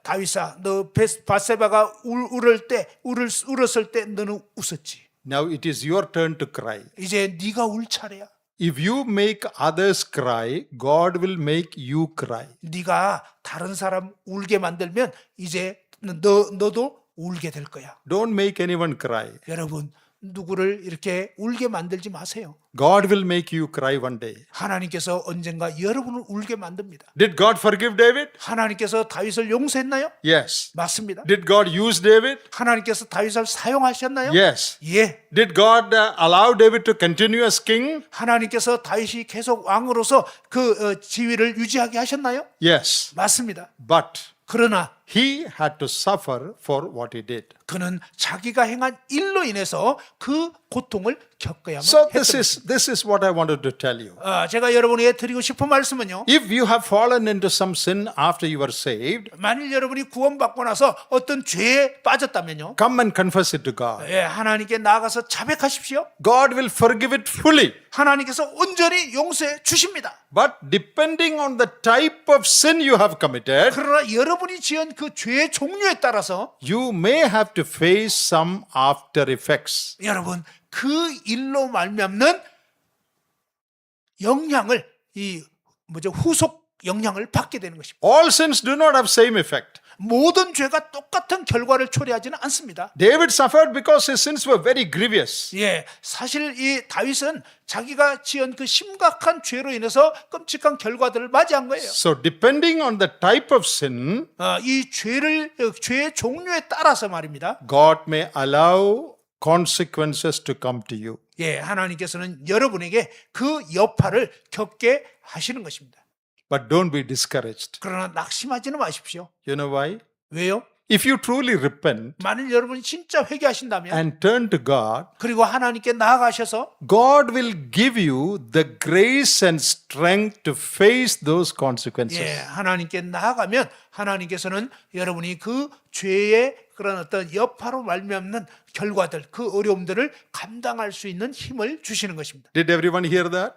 Speaker 2: 다윗아, 너 바세바가 울었을 때 너는 웃었지.
Speaker 1: Now it is your turn to cry.
Speaker 2: 이제 네가 울 차례야.
Speaker 1: If you make others cry, God will make you cry.
Speaker 2: 네가 다른 사람 울게 만들면 이제 너도 울게 될 거야.
Speaker 1: Don't make anyone cry.
Speaker 2: 여러분, 누구를 이렇게 울게 만들지 마세요.
Speaker 1: God will make you cry one day.
Speaker 2: 하나님께서 언젠가 여러분을 울게 만듭니다.
Speaker 1: Did God forgive David?
Speaker 2: 하나님께서 다윗을 용서했나요?
Speaker 1: Yes.
Speaker 2: 맞습니다.
Speaker 1: Did God use David?
Speaker 2: 하나님께서 다윗을 사용하셨나요?
Speaker 1: Yes.
Speaker 2: 예.
Speaker 1: Did God allow David to continue as king?
Speaker 2: 하나님께서 다윗이 계속 왕으로서 그 지위를 유지하게 하셨나요?
Speaker 1: Yes.
Speaker 2: 맞습니다.
Speaker 1: But
Speaker 2: 그러나
Speaker 1: he had to suffer for what he did.
Speaker 2: 그는 자기가 행한 일로 인해서 그 고통을 겪어야만
Speaker 1: So
Speaker 2: 했던
Speaker 1: this is what I wanted to tell you.
Speaker 2: 제가 여러분에게 드리고 싶은 말씀은요.
Speaker 1: If you have fallen into some sin after you are saved,
Speaker 2: 만일 여러분이 구원받고 나서 어떤 죄에 빠졌다면요.
Speaker 1: come and confess it to God.
Speaker 2: 예, 하나님께 나아가서 자백하십시오.
Speaker 1: God will forgive it fully.
Speaker 2: 하나님께서 온전히 용서해 주십니다.
Speaker 1: But depending on the type of sin you have committed,
Speaker 2: 그러나 여러분이 지은 그 죄의 종류에 따라서
Speaker 1: you may have to face some after effects.
Speaker 2: 여러분 그 일로 말미암는 영향을 후속 영향을 받게 되는 것입니다.
Speaker 1: All sins do not have same effect.
Speaker 2: 모든 죄가 똑같은 결과를 초래하지는 않습니다.
Speaker 1: David suffered because his sins were very grievous.
Speaker 2: 예, 사실 이 다윗은 자기가 지은 그 심각한 죄로 인해서 끔찍한 결과들을 맞이한 거예요.
Speaker 1: So depending on the type of sin,
Speaker 2: 이 죄의 종류에 따라서 말입니다.
Speaker 1: God may allow consequences to come to you.
Speaker 2: 예, 하나님께서는 여러분에게 그 여파를 겪게 하시는 것입니다.
Speaker 1: But don't be discouraged.
Speaker 2: 그러나 낙심하지는 마십시오.
Speaker 1: You know why?
Speaker 2: 왜요?
Speaker 1: If you truly repent
Speaker 2: 만일 여러분이 진짜 회개하신다면
Speaker 1: and turn to God,
Speaker 2: 그리고 하나님께 나아가셔서
Speaker 1: God will give you the grace and strength to face those
Speaker 2: 예,
Speaker 1: consequences.
Speaker 2: 하나님께 나아가면 하나님께서는 여러분이 그 죄의 그런 어떤 여파로 말미암는 결과들, 그 어려움들을 감당할 수 있는 힘을 주시는 것입니다.
Speaker 1: Did everyone hear that?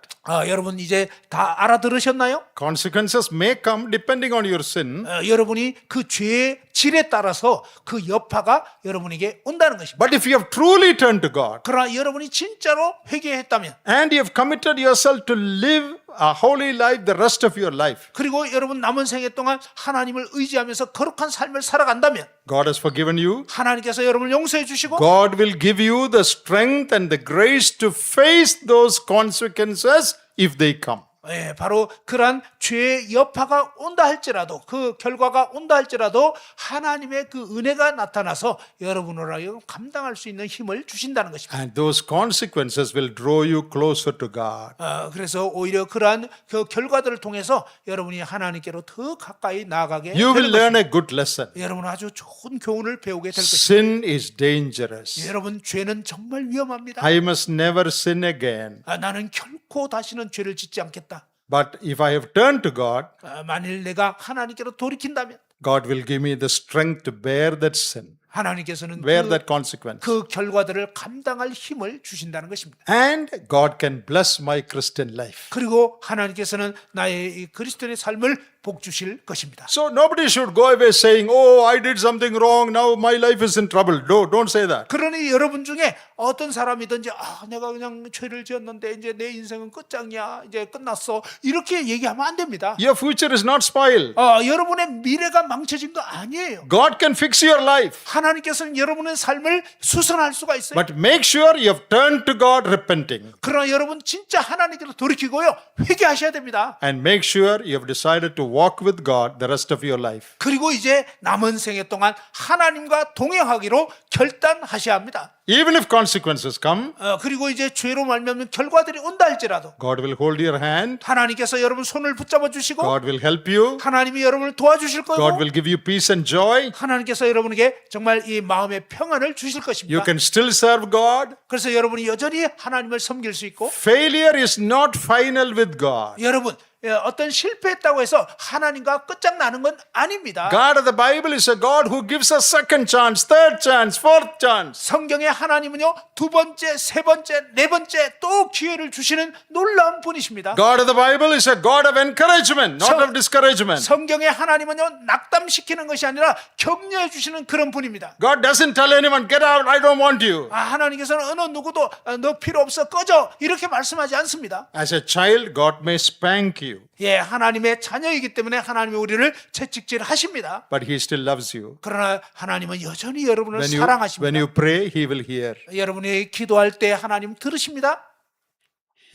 Speaker 2: 여러분 이제 다 알아들으셨나요?
Speaker 1: Consequences may come depending on your sin,
Speaker 2: 여러분이 그 죄의 질에 따라서 그 여파가 여러분에게 온다는 것입니다.
Speaker 1: but if you have truly turned to God
Speaker 2: 그러나 여러분이 진짜로 회개했다면
Speaker 1: and you have committed yourself to live a holy life the rest of your life,
Speaker 2: 그리고 여러분 남은 생애 동안 하나님을 의지하면서 거룩한 삶을 살아간다면
Speaker 1: God has forgiven you.
Speaker 2: 하나님께서 여러분을 용서해 주시고
Speaker 1: God will give you the strength and the grace to face those consequences if they come.
Speaker 2: 예, 바로 그러한 죄의 여파가 온다 할지라도 그 결과가 온다 할지라도 하나님의 그 은혜가 나타나서 여러분을 하여 감당할 수 있는 힘을 주신다는 것입니다.
Speaker 1: And those consequences will draw you closer to God.
Speaker 2: 그래서 오히려 그러한 그 결과들을 통해서 여러분이 하나님께로 더 가까이 나아가게
Speaker 1: You will
Speaker 2: 되는 것입니다.
Speaker 1: learn a good lesson.
Speaker 2: 여러분 아주 좋은 교훈을 배우게 될 것입니다.
Speaker 1: Sin is dangerous.
Speaker 2: 여러분 죄는 정말 위험합니다.
Speaker 1: I must never sin again.
Speaker 2: 나는 결코 다시는 죄를 짓지 않겠다.
Speaker 1: But if I have turned to God,
Speaker 2: 만일 내가 하나님께로 돌이킨다면
Speaker 1: God will give me the strength to bear that sin,
Speaker 2: 하나님께서는
Speaker 1: bear that consequence.
Speaker 2: 그 결과들을 감당할 힘을 주신다는 것입니다.
Speaker 1: And God can bless my Christian life.
Speaker 2: 그리고 하나님께서는 나의 이 그리스도인의 삶을 복 주실 것입니다.
Speaker 1: So nobody should go away saying, "Oh, I did something wrong. Now my life is in trouble." No, don't say that.
Speaker 2: 그러니 여러분 중에 어떤 사람이든지 내가 그냥 죄를 지었는데 이제 내 인생은 끝장이야. 이제 끝났어. 이렇게 얘기하면 안 됩니다.
Speaker 1: Your future is not spoiled.
Speaker 2: 여러분의 미래가 망쳐진 거 아니에요.
Speaker 1: God can fix your life.
Speaker 2: 하나님께서는 여러분의 삶을 수선할 수가 있어요.
Speaker 1: But make sure you have turned to God repenting.
Speaker 2: 그러나 여러분 진짜 하나님께로 돌이키고요. 회개하셔야 됩니다.
Speaker 1: And make sure you have decided to walk with God the rest of your life.
Speaker 2: 그리고 이제 남은 생애 동안 하나님과 동행하기로 결단하셔야 합니다.
Speaker 1: Even if consequences come,
Speaker 2: 그리고 이제 죄로 말미암는 결과들이 온다 할지라도
Speaker 1: God will hold your hand.
Speaker 2: 하나님께서 여러분 손을 붙잡아 주시고
Speaker 1: God will help you.
Speaker 2: 하나님이 여러분을 도와주실
Speaker 1: God
Speaker 2: 거고
Speaker 1: will give you peace and joy.
Speaker 2: 하나님께서 여러분에게 정말 이 마음의 평안을 주실
Speaker 1: You
Speaker 2: 것입니다.
Speaker 1: can still serve God.
Speaker 2: 그래서 여러분이 여전히 하나님을 섬길 수 있고
Speaker 1: Failure is not final with God.
Speaker 2: 여러분 어떤 실패했다고 해서 하나님과 끝장나는 건 아닙니다.
Speaker 1: God of the Bible is a God who gives us second chance, third chance, fourth chance.
Speaker 2: 성경의 하나님은요 두 번째, 세 번째, 네 번째 또 기회를 주시는 놀라운 분이십니다.
Speaker 1: God of the Bible is a God of encouragement, not
Speaker 2: So-
Speaker 1: of discouragement.
Speaker 2: 성경의 하나님은요 낙담시키는 것이 아니라 격려해 주시는 그런 분입니다.
Speaker 1: God doesn't tell anyone, get out, I don't want you.
Speaker 2: 하나님께서는 어느 누구도 너 필요 없어 꺼져 이렇게 말씀하지 않습니다.
Speaker 1: As a child, God may spank you,
Speaker 2: 예, 하나님의 자녀이기 때문에 하나님이 우리를 채찍질 하십니다.
Speaker 1: but He still loves you.
Speaker 2: 그러나 하나님은 여전히 여러분을
Speaker 1: When
Speaker 2: 사랑하십니다.
Speaker 1: you pray, He will hear.
Speaker 2: 여러분이 기도할 때 하나님 들으십니다.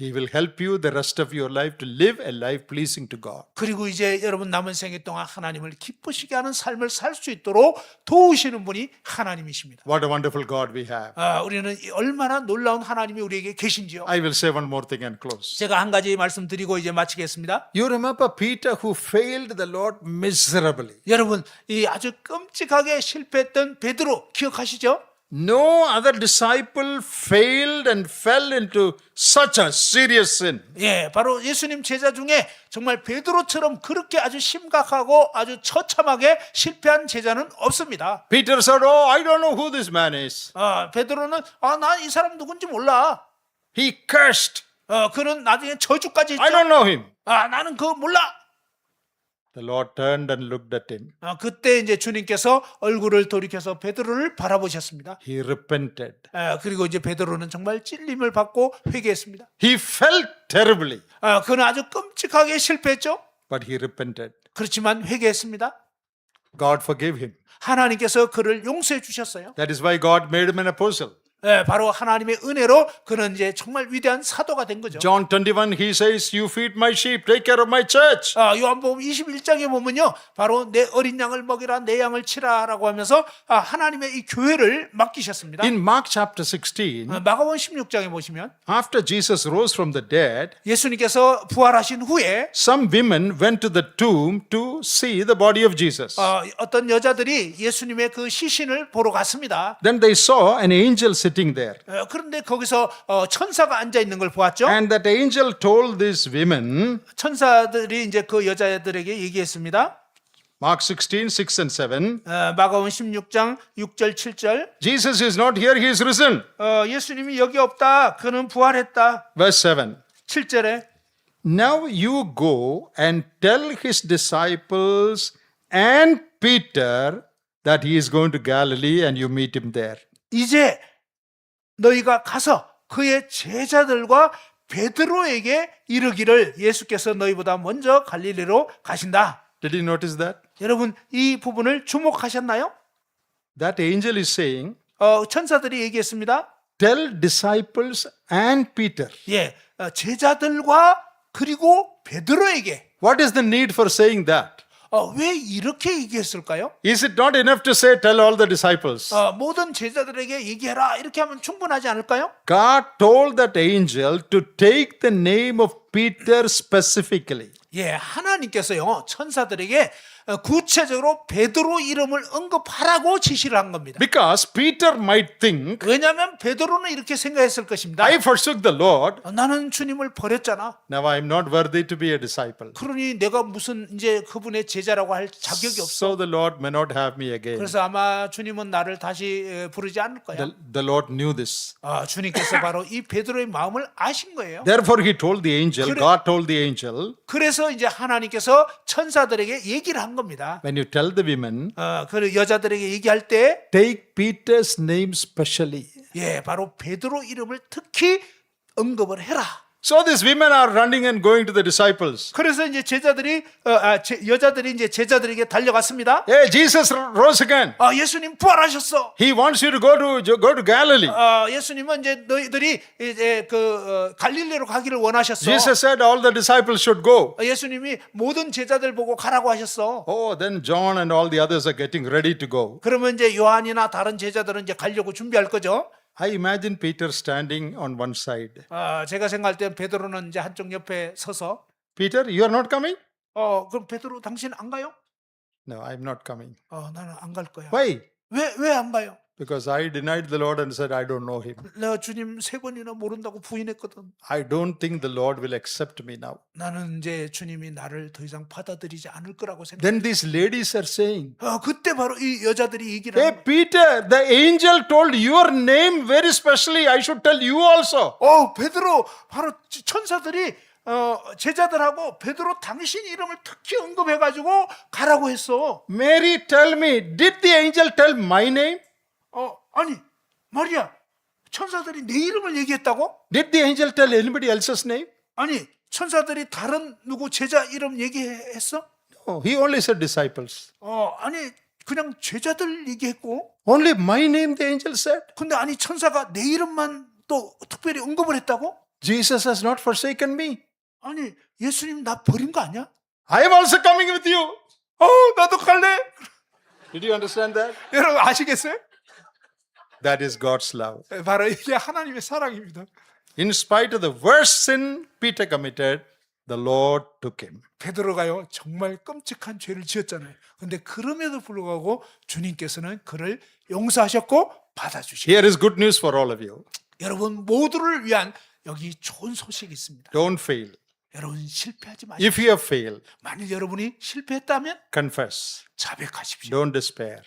Speaker 1: He will help you the rest of your life to live a life pleasing to God.
Speaker 2: 그리고 이제 여러분 남은 생애 동안 하나님을 기쁘시게 하는 삶을 살 수 있도록 도우시는 분이 하나님이십니다.
Speaker 1: What a wonderful God we have.
Speaker 2: 우리는 얼마나 놀라운 하나님이 우리에게 계신지요.
Speaker 1: I will say one more thing and close.
Speaker 2: 제가 한 가지 말씀드리고 이제 마치겠습니다.
Speaker 1: You remember Peter who failed the Lord miserably.
Speaker 2: 여러분 이 아주 끔찍하게 실패했던 베드로 기억하시죠?
Speaker 1: No other disciple failed and fell into such a serious sin.
Speaker 2: 예, 바로 예수님 제자 중에 정말 베드로처럼 그렇게 아주 심각하고 아주 처참하게 실패한 제자는 없습니다.
Speaker 1: Peter said, "Oh, I don't know who this man is."
Speaker 2: 베드로는 난 이 사람 누군지 몰라.
Speaker 1: He cursed.
Speaker 2: 그는 나중에 저주까지
Speaker 1: I
Speaker 2: 했죠.
Speaker 1: don't know him.
Speaker 2: 나는 그거 몰라.
Speaker 1: The Lord turned and looked at him.
Speaker 2: 그때 이제 주님께서 얼굴을 돌이켜서 베드로를 바라보셨습니다.
Speaker 1: He repented.
Speaker 2: 그리고 이제 베드로는 정말 찔림을 받고 회개했습니다.
Speaker 1: He felt terribly,
Speaker 2: 그는 아주 끔찍하게 실패했죠.
Speaker 1: but he repented.
Speaker 2: 그렇지만 회개했습니다.
Speaker 1: God forgave him.
Speaker 2: 하나님께서 그를 용서해 주셨어요.
Speaker 1: That is why God made him an apostle.
Speaker 2: 바로 하나님의 은혜로 그는 이제 정말 위대한 사도가 된 거죠.
Speaker 1: John 21, he says, "You feed my sheep, take care of my church."
Speaker 2: 요한복음 21장에 보면요, 바로 내 어린 양을 먹이라, 내 양을 치라라고 하면서 하나님의 이 교회를 맡기셨습니다.
Speaker 1: In Mark chapter 16,
Speaker 2: 마가복음 16장에 보시면
Speaker 1: after Jesus rose from the dead,
Speaker 2: 예수님께서 부활하신 후에
Speaker 1: some women went to the tomb to see the body of Jesus.
Speaker 2: 어떤 여자들이 예수님의 그 시신을 보러 갔습니다.
Speaker 1: Then they saw an angel sitting there.
Speaker 2: 그런데 거기서 천사가 앉아 있는 걸 보았죠.
Speaker 1: And that angel told these women,
Speaker 2: 천사들이 이제 그 여자들에게 얘기했습니다.
Speaker 1: Mark 16, 6 and 7,
Speaker 2: 마가복음 16장 6절 7절
Speaker 1: Jesus is not here, he is risen.
Speaker 2: 예수님이 여기 없다. 그는 부활했다.
Speaker 1: Verse 7,
Speaker 2: 7절에
Speaker 1: now you go and tell his disciples and Peter that he is going to Galilee and you meet him there.
Speaker 2: 이제 너희가 가서 그의 제자들과 베드로에게 이르기를 예수께서 너희보다 먼저 갈릴리로 가신다.
Speaker 1: Did you notice that?
Speaker 2: 여러분 이 부분을 주목하셨나요?
Speaker 1: That angel is saying,
Speaker 2: 천사들이 얘기했습니다.
Speaker 1: tell disciples and Peter.
Speaker 2: 예, 제자들과 그리고 베드로에게.
Speaker 1: What is the need for saying that?
Speaker 2: 왜 이렇게 얘기했을까요?
Speaker 1: Is it not enough to say, tell all the disciples?
Speaker 2: 모든 제자들에게 얘기해라 이렇게 하면 충분하지 않을까요?
Speaker 1: God told that angel to take the name of Peter specifically.
Speaker 2: 예, 하나님께서요 천사들에게 구체적으로 베드로 이름을 언급하라고 지시를 한 겁니다.
Speaker 1: Because Peter might think,
Speaker 2: 왜냐하면 베드로는 이렇게 생각했을 것입니다.
Speaker 1: I forsook the Lord,
Speaker 2: 나는 주님을 버렸잖아.
Speaker 1: now I am not worthy to be a disciple.
Speaker 2: 그러니 내가 무슨 이제 그분의 제자라고 할 자격이 없어.
Speaker 1: So the Lord may not have me again.
Speaker 2: 그래서 아마 주님은 나를 다시 부르지 않을 거야.
Speaker 1: The Lord knew this.
Speaker 2: 주님께서 바로 이 베드로의 마음을 아신 거예요.
Speaker 1: Therefore he told the angel,
Speaker 2: 그래-
Speaker 1: God told the angel,
Speaker 2: 그래서 이제 하나님께서 천사들에게 얘기를 한 겁니다.
Speaker 1: when you tell the women,
Speaker 2: 그 여자들에게 얘기할 때,
Speaker 1: take Peter's name specially.
Speaker 2: 예, 바로 베드로 이름을 특히 언급을 해라.
Speaker 1: So these women are running and going to the disciples.
Speaker 2: 그래서 이제 제자들이 여자들이 이제 제자들에게 달려갔습니다.
Speaker 1: Hey, Jesus rose again.
Speaker 2: 예수님 부활하셨어.
Speaker 1: He wants you to go to Galilee.
Speaker 2: 예수님은 이제 너희들이 이제 갈릴리로 가기를 원하셨어.
Speaker 1: Jesus said all the disciples should go.
Speaker 2: 예수님이 모든 제자들 보고 가라고 하셨어.
Speaker 1: Oh, then John and all the others are getting ready to go.
Speaker 2: 그러면 이제 요한이나 다른 제자들은 이제 가려고 준비할 거죠.
Speaker 1: I imagine Peter standing on one side.
Speaker 2: 제가 생각할 때 베드로는 이제 한쪽 옆에 서서
Speaker 1: Peter, you are not coming?
Speaker 2: 그럼 베드로 당신 안 가요?
Speaker 1: No, I'm not coming.
Speaker 2: 나는 안 갈 거야.
Speaker 1: Why?
Speaker 2: 왜 안 가요?
Speaker 1: Because I denied the Lord and said, I don't know him.
Speaker 2: 내가 주님 3번이나 모른다고 부인했거든.
Speaker 1: I don't think the Lord will accept me now.
Speaker 2: 나는 이제 주님이 나를 더 이상 받아들이지 않을 거라고 생각.
Speaker 1: Then these ladies are saying,
Speaker 2: 그때 바로 이 여자들이 얘기를
Speaker 1: Hey,
Speaker 2: 하는 거야.
Speaker 1: Peter, the angel told your name very specially. I should tell you also.
Speaker 2: 베드로 바로 천사들이 제자들하고 베드로 당신 이름을 특히 언급해가지고 가라고 했어.
Speaker 1: Mary, tell me, did the angel tell my name?
Speaker 2: 아니 마리아, 천사들이 내 이름을 얘기했다고?
Speaker 1: Did the angel tell anybody else's name?
Speaker 2: 아니 천사들이 다른 누구 제자 이름 얘기했어?
Speaker 1: No, he only said disciples.
Speaker 2: 아니 그냥 제자들 얘기했고.
Speaker 1: Only my name, the angel said.
Speaker 2: 근데 아니 천사가 내 이름만 또 특별히 언급을 했다고?
Speaker 1: Jesus has not forsaken me.
Speaker 2: 아니 예수님 나 버린 거 아니야?
Speaker 1: I am also coming with you.
Speaker 2: 나도 갈래.
Speaker 1: Did you understand that?
Speaker 2: 여러분 아시겠어요?
Speaker 1: That is God's love.
Speaker 2: 바로 이게 하나님의 사랑입니다.
Speaker 1: In spite of the worst sin Peter committed, the Lord took him.
Speaker 2: 베드로가요 정말 끔찍한 죄를 지었잖아요. 근데 그럼에도 불구하고 주님께서는 그를 용서하셨고 받아주셨어요.
Speaker 1: Here is good news for all of you.
Speaker 2: 여러분 모두를 위한 여기 좋은 소식이 있습니다.
Speaker 1: Don't fail.
Speaker 2: 여러분 실패하지 마십시오.
Speaker 1: If you have failed,
Speaker 2: 만일 여러분이 실패했다면
Speaker 1: confess.
Speaker 2: 자백하십시오.
Speaker 1: Don't despair.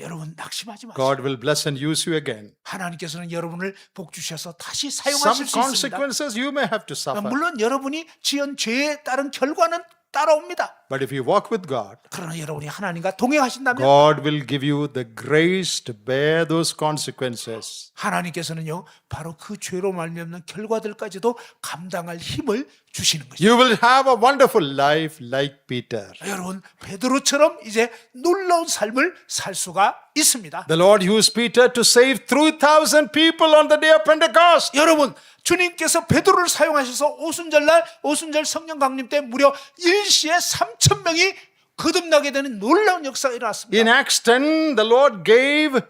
Speaker 2: 여러분 낙심하지 마십시오.
Speaker 1: God will bless and use you again.
Speaker 2: 하나님께서는 여러분을 복 주셔서 다시
Speaker 1: Some
Speaker 2: 사용하실 수 있습니다.
Speaker 1: consequences you may have to suffer.
Speaker 2: 물론 여러분이 지은 죄에 따른 결과는 따라옵니다.
Speaker 1: But if you walk with God,
Speaker 2: 그러나 여러분이 하나님과 동행하신다면
Speaker 1: God will give you the grace to bear those consequences.
Speaker 2: 하나님께서는요 바로 그 죄로 말미암는 결과들까지도 감당할 힘을 주시는 것입니다.
Speaker 1: You will have a wonderful life like Peter.
Speaker 2: 여러분 베드로처럼 이제 놀라운 삶을 살 수가 있습니다.
Speaker 1: The Lord used Peter to save 3,000 people on the day of Pentecost.
Speaker 2: 여러분 주님께서 베드로를 사용하셔서 오순절 성령 강림 때 무려 일시에 3,000명이 거듭나게 되는 놀라운 역사가 일어났습니다.
Speaker 1: In Acts 10, the Lord gave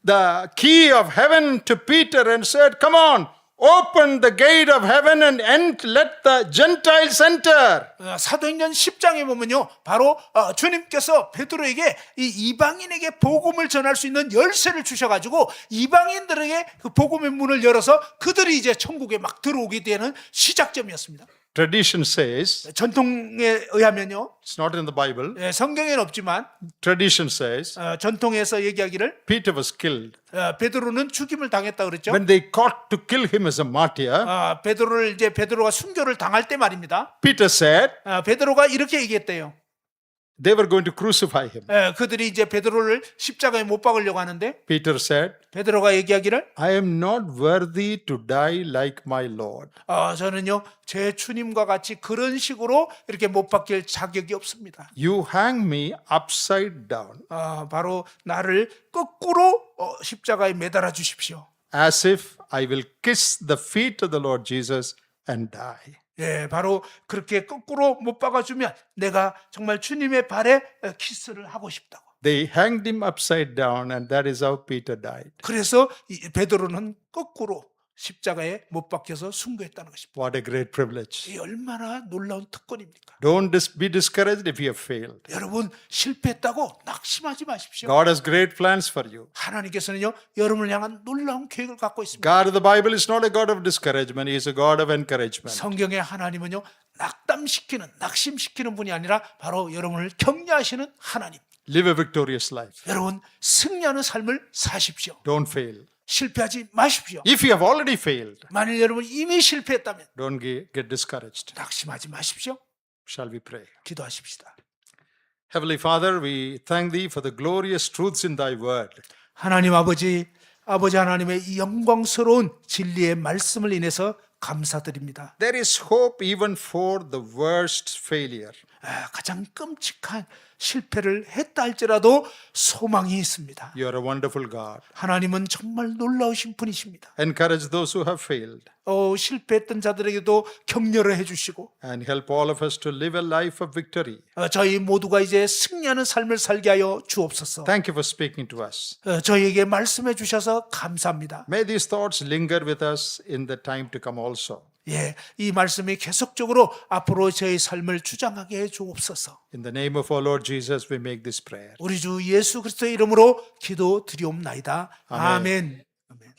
Speaker 1: the key of heaven to Peter and said, Come on, open the gate of heaven and let the Gentiles enter.
Speaker 2: 사도행전 10장에 보면요 바로 주님께서 베드로에게 이 이방인에게 복음을 전할 수 있는 열쇠를 주셔가지고 이방인들에게 그 복음의 문을 열어서 그들이 이제 천국에 막 들어오게 되는 시작점이었습니다.
Speaker 1: Tradition says,
Speaker 2: 전통에 의하면요
Speaker 1: it's not in the Bible,
Speaker 2: 성경에는 없지만
Speaker 1: tradition says,
Speaker 2: 전통에서 얘기하기를
Speaker 1: Peter was killed.
Speaker 2: 베드로는 죽임을 당했다 그랬죠.
Speaker 1: When they caught to kill him as a martyr,
Speaker 2: 베드로가 순교를 당할 때 말입니다.
Speaker 1: Peter said,
Speaker 2: 베드로가 이렇게 얘기했대요.
Speaker 1: they were going to crucify him.
Speaker 2: 그들이 이제 베드로를 십자가에 못 박으려고 하는데
Speaker 1: Peter said,
Speaker 2: 베드로가 얘기하기를
Speaker 1: I am not worthy to die like my Lord.
Speaker 2: 저는요 제 주님과 같이 그런 식으로 이렇게 못 박힐 자격이 없습니다.
Speaker 1: You hang me upside down,
Speaker 2: 바로 나를 거꾸로 십자가에 매달아 주십시오.
Speaker 1: as if I will kiss the feet of the Lord Jesus and die.
Speaker 2: 바로 그렇게 거꾸로 못 박아주면 내가 정말 주님의 발에 키스를 하고 싶다고.
Speaker 1: They hanged him upside down, and that is how Peter died.
Speaker 2: 그래서 베드로는 거꾸로 십자가에 못 박혀서 순교했다는 것입니다.
Speaker 1: What a great privilege.
Speaker 2: 이 얼마나 놀라운 특권입니까?
Speaker 1: Don't be discouraged if you have failed.
Speaker 2: 여러분 실패했다고 낙심하지 마십시오.
Speaker 1: God has great plans for you.
Speaker 2: 하나님께서는요 여러분을 향한 놀라운 계획을 갖고 있습니다.
Speaker 1: God of the Bible is not a God of discouragement. He is a God of encouragement.
Speaker 2: 성경의 하나님은요 낙심시키는 분이 아니라 바로 여러분을 격려하시는 하나님.
Speaker 1: Live a victorious life.
Speaker 2: 여러분 승리하는 삶을 사십시오.
Speaker 1: Don't fail.
Speaker 2: 실패하지 마십시오.
Speaker 1: If you have already failed,
Speaker 2: 만일 여러분 이미 실패했다면
Speaker 1: don't get discouraged.
Speaker 2: 낙심하지 마십시오.
Speaker 1: Shall we pray?
Speaker 2: 기도하십시다.
Speaker 1: Heavenly Father, we thank Thee for the glorious truths in Thy word.
Speaker 2: 하나님 아버지 하나님의 이 영광스러운 진리의 말씀을 인해서 감사드립니다.
Speaker 1: There is hope even for the worst failure.
Speaker 2: 가장 끔찍한 실패를 했다 할지라도 소망이 있습니다.
Speaker 1: You are a wonderful God.
Speaker 2: 하나님은 정말 놀라우신 분이십니다.
Speaker 1: Encourage those who have failed
Speaker 2: 실패했던 자들에게도 격려를 해주시고
Speaker 1: and help all of us to live a life of victory.
Speaker 2: 저희 모두가 이제 승리하는 삶을 살게 하여 주옵소서.
Speaker 1: Thank you for speaking to us.
Speaker 2: 저희에게 말씀해 주셔서 감사합니다.
Speaker 1: May these thoughts linger with us in the time to come also.
Speaker 2: 이 말씀이 계속적으로 앞으로 저희 삶을 주장하게 해 주옵소서.
Speaker 1: In the name of our Lord Jesus, we make this prayer.
Speaker 2: 우리 주 예수 그리스도의 이름으로 기도 드리옵나이다. 아멘. 아멘.